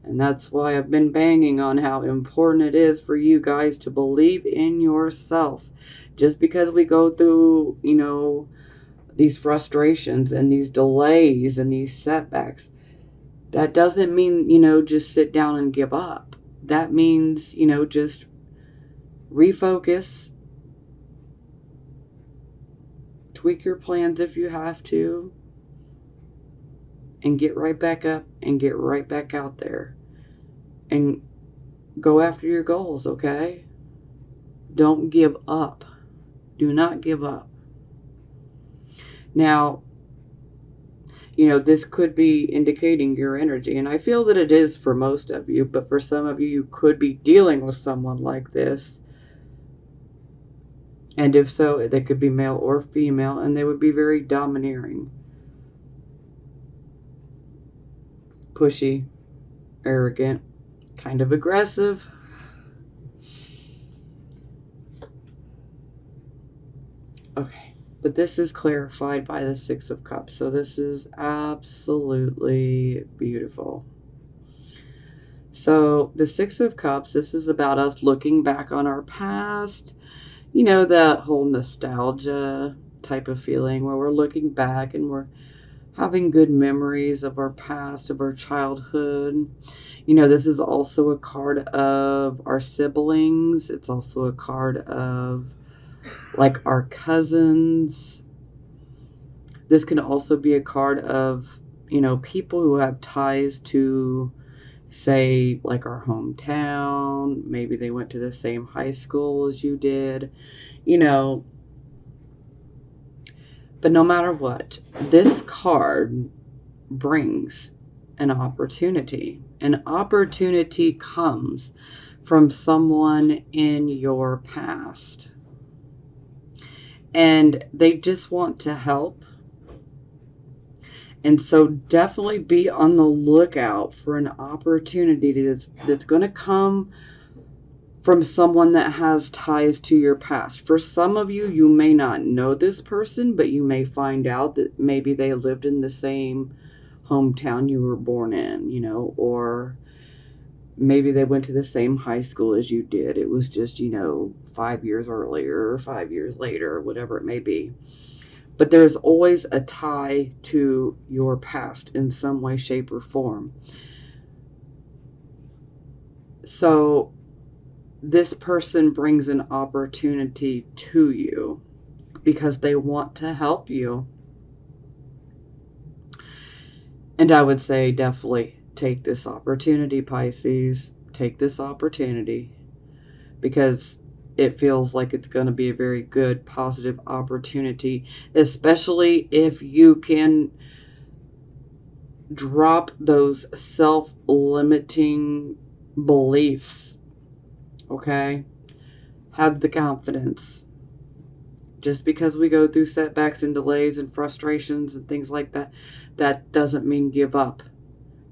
And that's why I've been banging on how important it is for you guys to believe in yourself. Just because we go through, these frustrations and these delays and these setbacks, that doesn't mean, just sit down and give up. That means, just refocus, tweak your plans if you have to, and get right back up and get right back out there and go after your goals, okay? Don't give up. Do not give up. Now, this could be indicating your energy, and I feel that it is for most of you, but for some of you, you could be dealing with someone like this. And if so, they could be male or female, and they would be very domineering, pushy, arrogant, kind of aggressive. Okay, but this is clarified by the Six of Cups, so this is absolutely beautiful. So the Six of Cups, this is about us looking back on our past, that whole nostalgia type of feeling where we're looking back and we're having good memories of our past, of our childhood. This is also a card of our siblings. It's also a card of like our cousins. This can also be a card of, people who have ties to, say, like our hometown. Maybe they went to the same high school as you did, But no matter what, this card brings an opportunity. An opportunity comes from someone in your past. And they just want to help. And so definitely be on the lookout for an opportunity that's going to come from someone that has ties to your past. For some of you, you may not know this person, but you may find out that maybe they lived in the same hometown you were born in, you know, or maybe they went to the same high school as you did. It was just, you know, 5 years earlier or 5 years later, or whatever it may be. But there's always a tie to your past in some way, shape, or form. So this person brings an opportunity to you because they want to help you. And I would say definitely take this opportunity, Pisces. Take this opportunity because it feels like it's going to be a very good, positive opportunity, especially if you can drop those self-limiting beliefs, okay? Have the confidence. Just because we go through setbacks and delays and frustrations and things like that, that doesn't mean give up.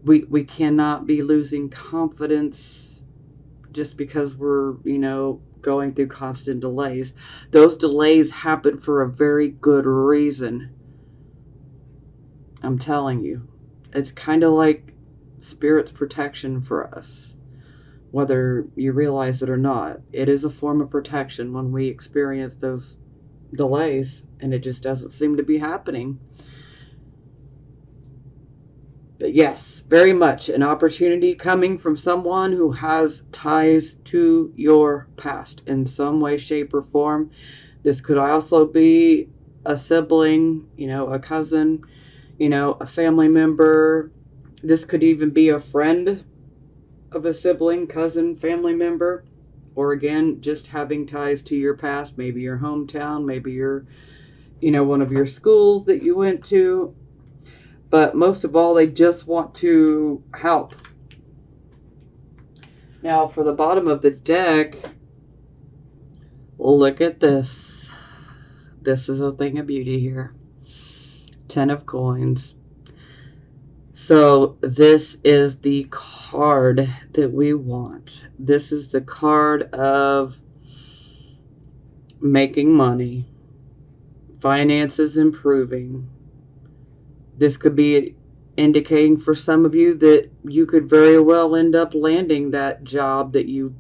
We cannot be losing confidence just because we're, you know, going through constant delays. Those delays happen for a very good reason. I'm telling you. It's kind of like Spirit's protection for us. Whether you realize it or not, it is a form of protection when we experience those delays and it just doesn't seem to be happening. But yes, very much an opportunity coming from someone who has ties to your past in some way, shape, or form. This could also be a sibling, you know, a cousin, you know, a family member. This could even be a friend of a sibling, cousin, family member. Or again, just having ties to your past, maybe your hometown, maybe your, you know, one of your schools that you went to. But most of all, they just want to help. Now, for the bottom of the deck, look at this. This is a thing of beauty here. 10 of coins. So this is the card that we want. This is the card of making money, finances improving. This could be indicating for some of you that you could very well end up landing that job that you've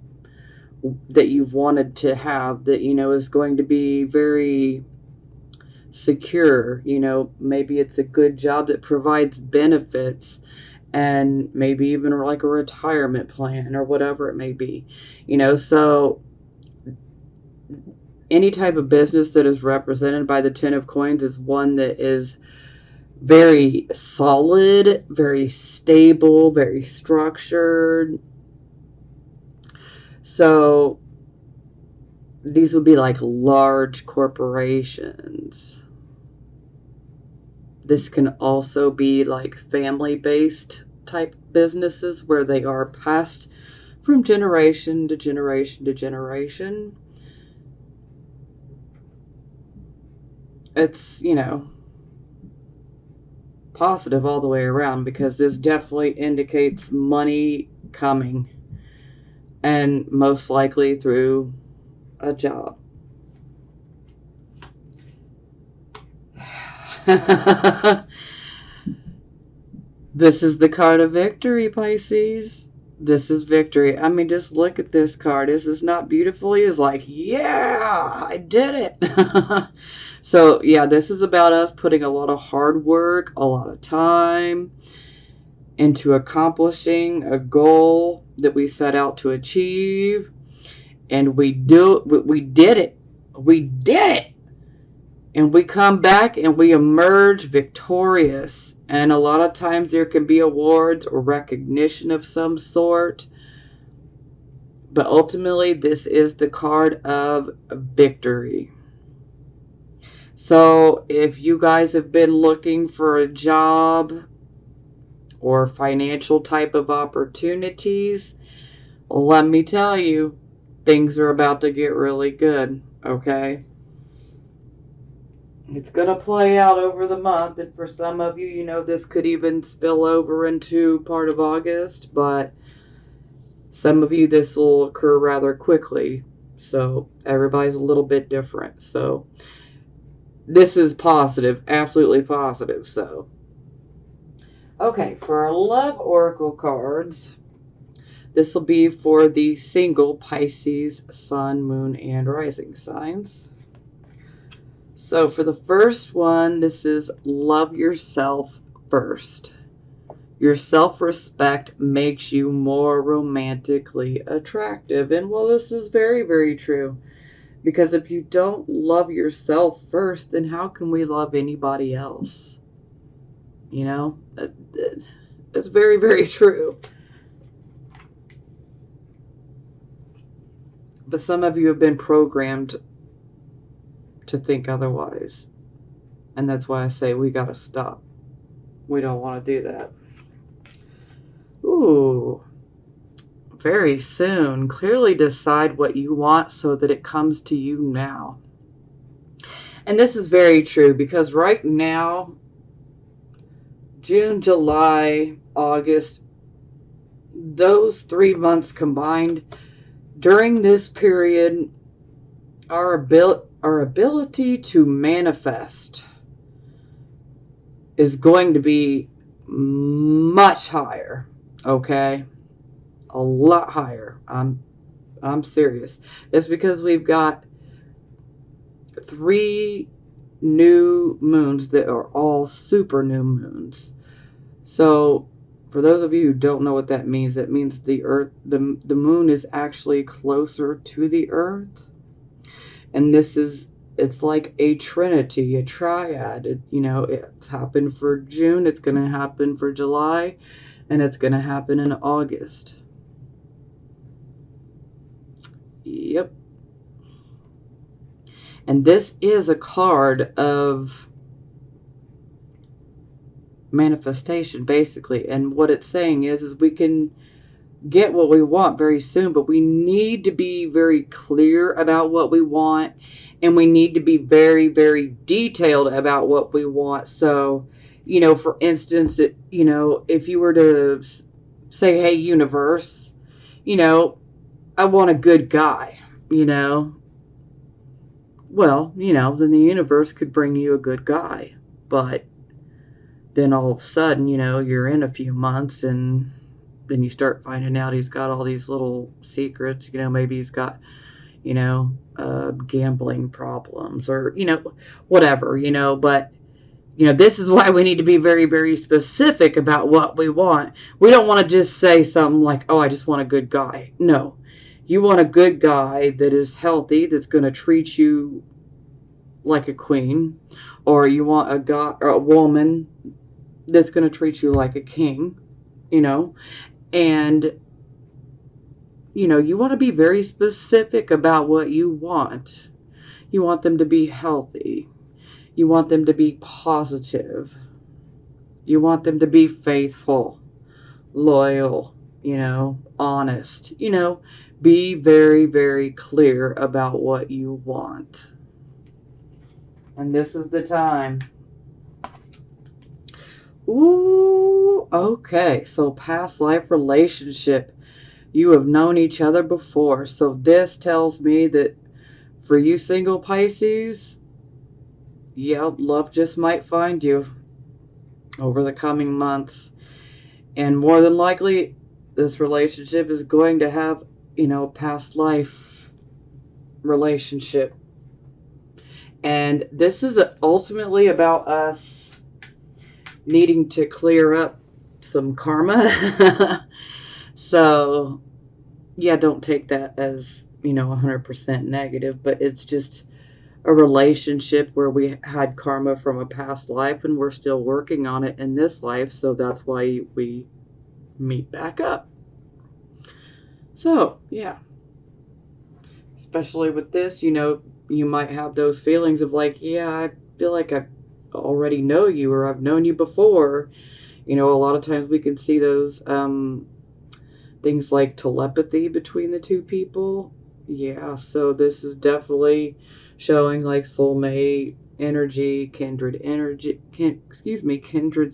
wanted to have, that, you know, is going to be very secure. You know, maybe it's a good job that provides benefits and maybe even like a retirement plan or whatever it may be. You know, so any type of business that is represented by the 10 of coins is one that is very solid, very stable, very structured. So these would be like large corporations. This can also be like family-based type businesses where they are passed from generation to generation to generation. It's, you know, positive all the way around because this definitely indicates money coming, and most likely through a job. This is the card of victory, Pisces. This is victory. I mean, just look at this card. Is this not beautiful? He is like, yeah, I did it. So, yeah, this is about us putting a lot of hard work, a lot of time into accomplishing a goal that we set out to achieve. And we did it. We did it. And we come back and we emerge victorious. And a lot of times there can be awards or recognition of some sort. But ultimately, this is the card of victory. So if you guys have been looking for a job or financial type of opportunities, let me tell you, things are about to get really good, okay? It's going to play out over the month, and for some of you, you know, this could even spill over into part of August, but Some of you, this will occur rather quickly. So everybody's a little bit different. So this is positive, absolutely positive. So, okay, for our love oracle cards, this will be for the single Pisces, Sun, Moon, and Rising signs. So for the first one, this is love yourself first. Your self-respect makes you more romantically attractive. And well, this is very, very true. Because if you don't love yourself first, then how can we love anybody else? You know, it's very, very true. But some of you have been programmed to think otherwise. And that's why I say we got to stop. We don't want to do that. Ooh. Very soon. Clearly decide what you want so that it comes to you now. And this is very true because right now, June, July, August, those 3 months combined, during this period, our ability to manifest is going to be much higher, okay? A lot higher. I'm serious. It's because we've got 3 new moons that are all super new moons. So for those of you who don't know what that means the earth, the moon is actually closer to the earth. And it's like a trinity, a triad. It's happened for June, it's going to happen for July, and it's going to happen in August. Yep. And this is a card of manifestation, basically. And what it's saying is we can get what we want very soon, but we need to be very clear about what we want, and we need to be very, very detailed about what we want. So, for instance, if you were to say, hey, universe, I want a good guy, well, then the universe could bring you a good guy. But then all of a sudden, you're in a few months and then you start finding out he's got all these little secrets. Maybe he's got, gambling problems or, whatever, but, this is why we need to be very, very specific about what we want. We don't want to just say something like, oh, I just want a good guy. No, you want a good guy that is healthy, that's going to treat you like a queen, or you want a guy or a woman that's going to treat you like a king, and you want to be very specific about what you want. You want them to be healthy. You want them to be positive. You want them to be faithful, loyal, honest. Be very, very clear about what you want. And this is the time. Ooh, okay. So past life relationship. You have known each other before. So this tells me that for you single Pisces, love just might find you over the coming months. And more than likely, this relationship is going to have, past life relationship. And this is ultimately about us needing to clear up some karma. So, don't take that as, 100% negative, but it's just a relationship where we had karma from a past life and we're still working on it in this life. So that's why we meet back up. So, especially with this, you might have those feelings of like, I feel like I already know you, or I've known you before. A lot of times we can see those things like telepathy between the two people. So this is definitely showing like soulmate energy, kindred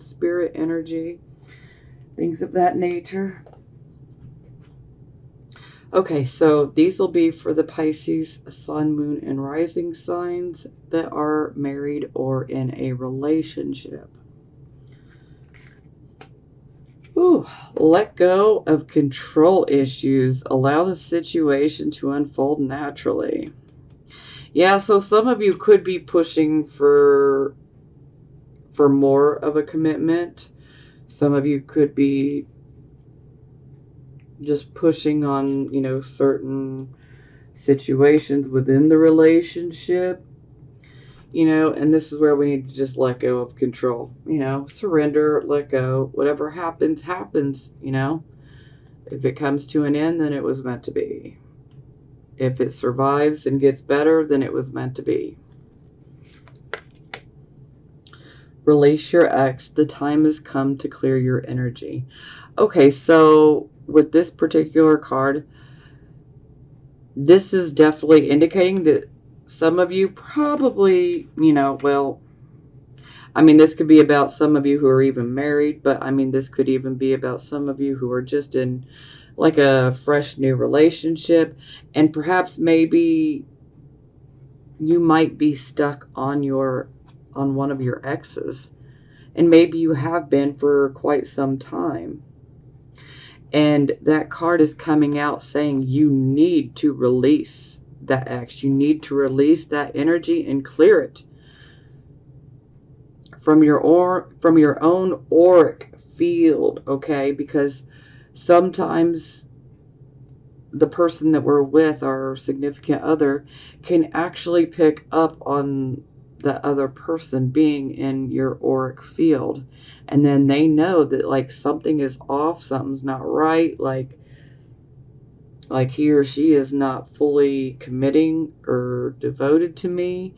spirit energy, things of that nature. Okay, so these will be for the Pisces, Sun, Moon, and Rising signs that are married or in a relationship. Ooh, let go of control issues. Allow the situation to unfold naturally. Yeah, so some of you could be pushing for more of a commitment. Some of you could be just pushing on, certain situations within the relationship, and this is where we need to just let go of control, surrender, let go. Whatever happens, happens, If it comes to an end, then it was meant to be. If it survives and gets better, then it was meant to be. Release your ex. The time has come to clear your energy. Okay, so with this particular card, this is definitely indicating that some of you probably, this could be about some of you who are even married, but this could even be about some of you who are just in like a fresh new relationship, and perhaps maybe you might be stuck on one of your exes, and maybe you have been for quite some time. And that card is coming out saying you need to release that ex. You need to release that energy and clear it from your own auric field, okay? Because sometimes the person that we're with, our significant other, can actually pick up on the other person being in your auric field, and then they know that like something is off, something's not right, like he or she is not fully committing or devoted to me.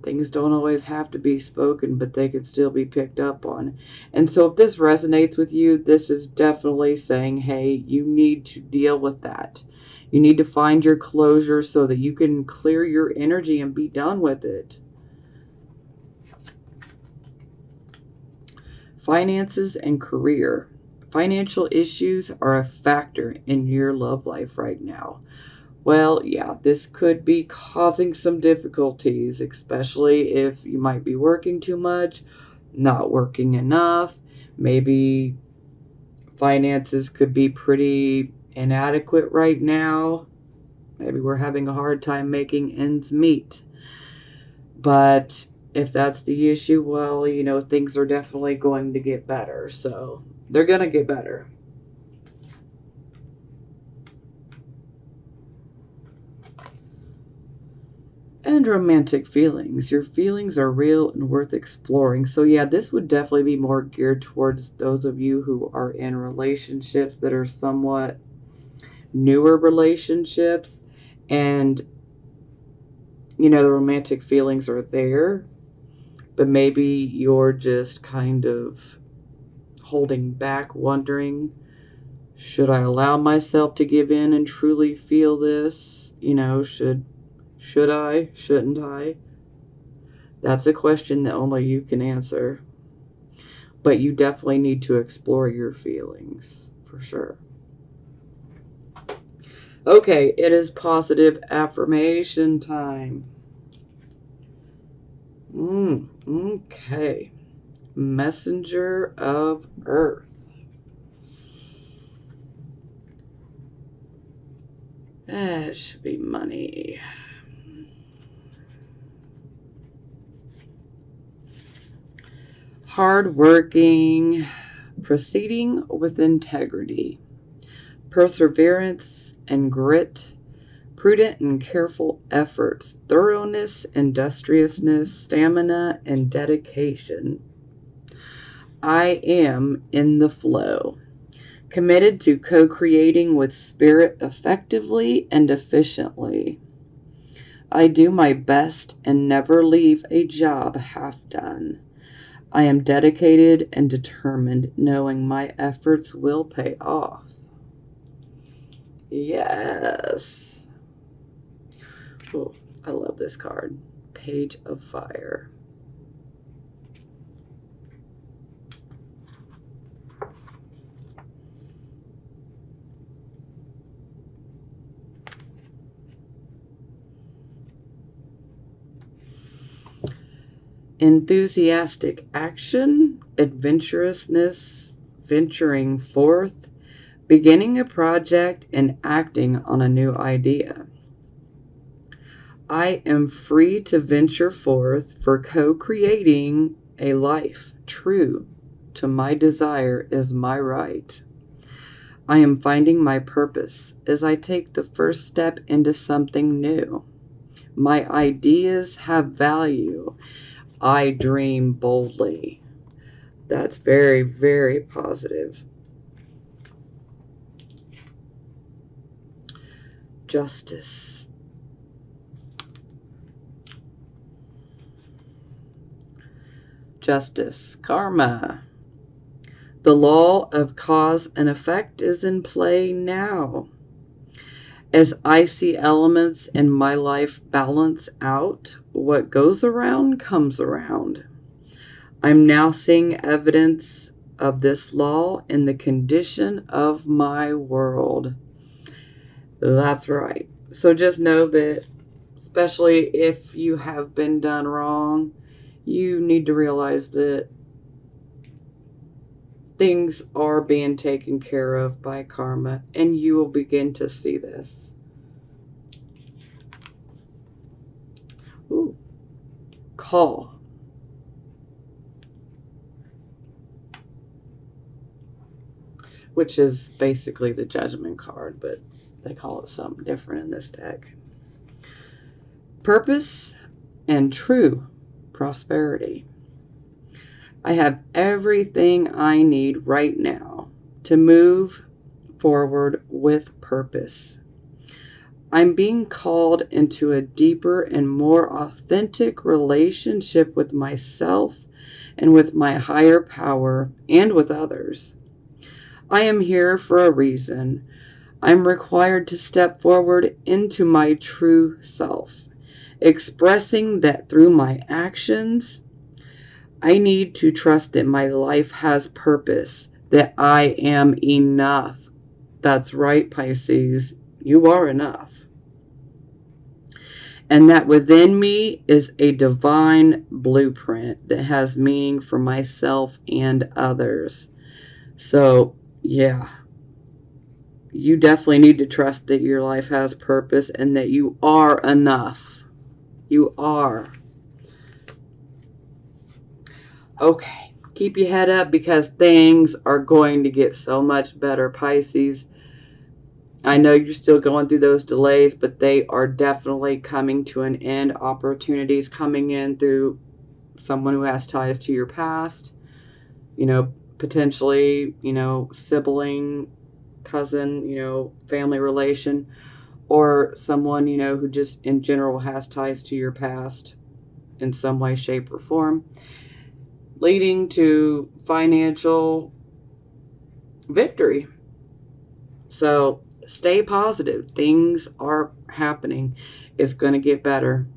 Things don't always have to be spoken, but they can still be picked up on. And so if this resonates with you, this is definitely saying, hey, you need to deal with that. You need to find your closure so that you can clear your energy and be done with it. Finances and career. Financial issues are a factor in your love life right now. Well, yeah, this could be causing some difficulties, especially if you might be working too much, not working enough. Maybe finances could be pretty inadequate right now. Maybe we're having a hard time making ends meet. But if that's the issue, well, things are definitely going to get better. So they're going to get better. And romantic feelings. Your feelings are real and worth exploring. So yeah, this would definitely be more geared towards those of you who are in relationships that are somewhat newer relationships. And, the romantic feelings are there, but maybe you're just kind of holding back, wondering, should I allow myself to give in and truly feel this? Should I? Shouldn't I? That's a question that only you can answer. But you definitely need to explore your feelings, for sure. Okay, it is positive affirmation time. Okay. Messenger of Earth. That should be money. Hardworking, proceeding with integrity, perseverance and grit, prudent and careful efforts, thoroughness, industriousness, stamina, and dedication. I am in the flow, committed to co-creating with spirit effectively and efficiently. I do my best and never leave a job half done. I am dedicated and determined, knowing my efforts will pay off. Yes. Oh, I love this card. Page of Fire. Enthusiastic action, adventurousness, venturing forth, beginning a project, and acting on a new idea. I am free to venture forth for co-creating a life true to my desire is my right. I am finding my purpose as I take the first step into something new. My ideas have value. I dream boldly. That's very, very positive. Justice. Justice. Karma. The law of cause and effect is in play now. As I see elements in my life balance out, what goes around comes around. I'm now seeing evidence of this law in the condition of my world. That's right. So just know that, especially if you have been done wrong, you need to realize that things are being taken care of by karma, and you will begin to see this. Ooh. Call. Which is basically the Judgment card, but they call it something different in this deck. Purpose and true prosperity. I have everything I need right now to move forward with purpose. I'm being called into a deeper and more authentic relationship with myself and with my higher power and with others. I am here for a reason. I'm required to step forward into my true self, expressing that through my actions. I need to trust that my life has purpose, that I am enough. That's right, Pisces. You are enough. And that within me is a divine blueprint that has meaning for myself and others. So, yeah, you definitely need to trust that your life has purpose and that you are enough. You are. Okay, keep your head up because things are going to get so much better, Pisces. I know you're still going through those delays, but they are definitely coming to an end. Opportunities coming in through someone who has ties to your past, potentially, sibling, cousin, family relation, or someone, who just in general has ties to your past in some way, shape, or form, leading to financial victory. So stay positive. Things are happening. It's going to get better.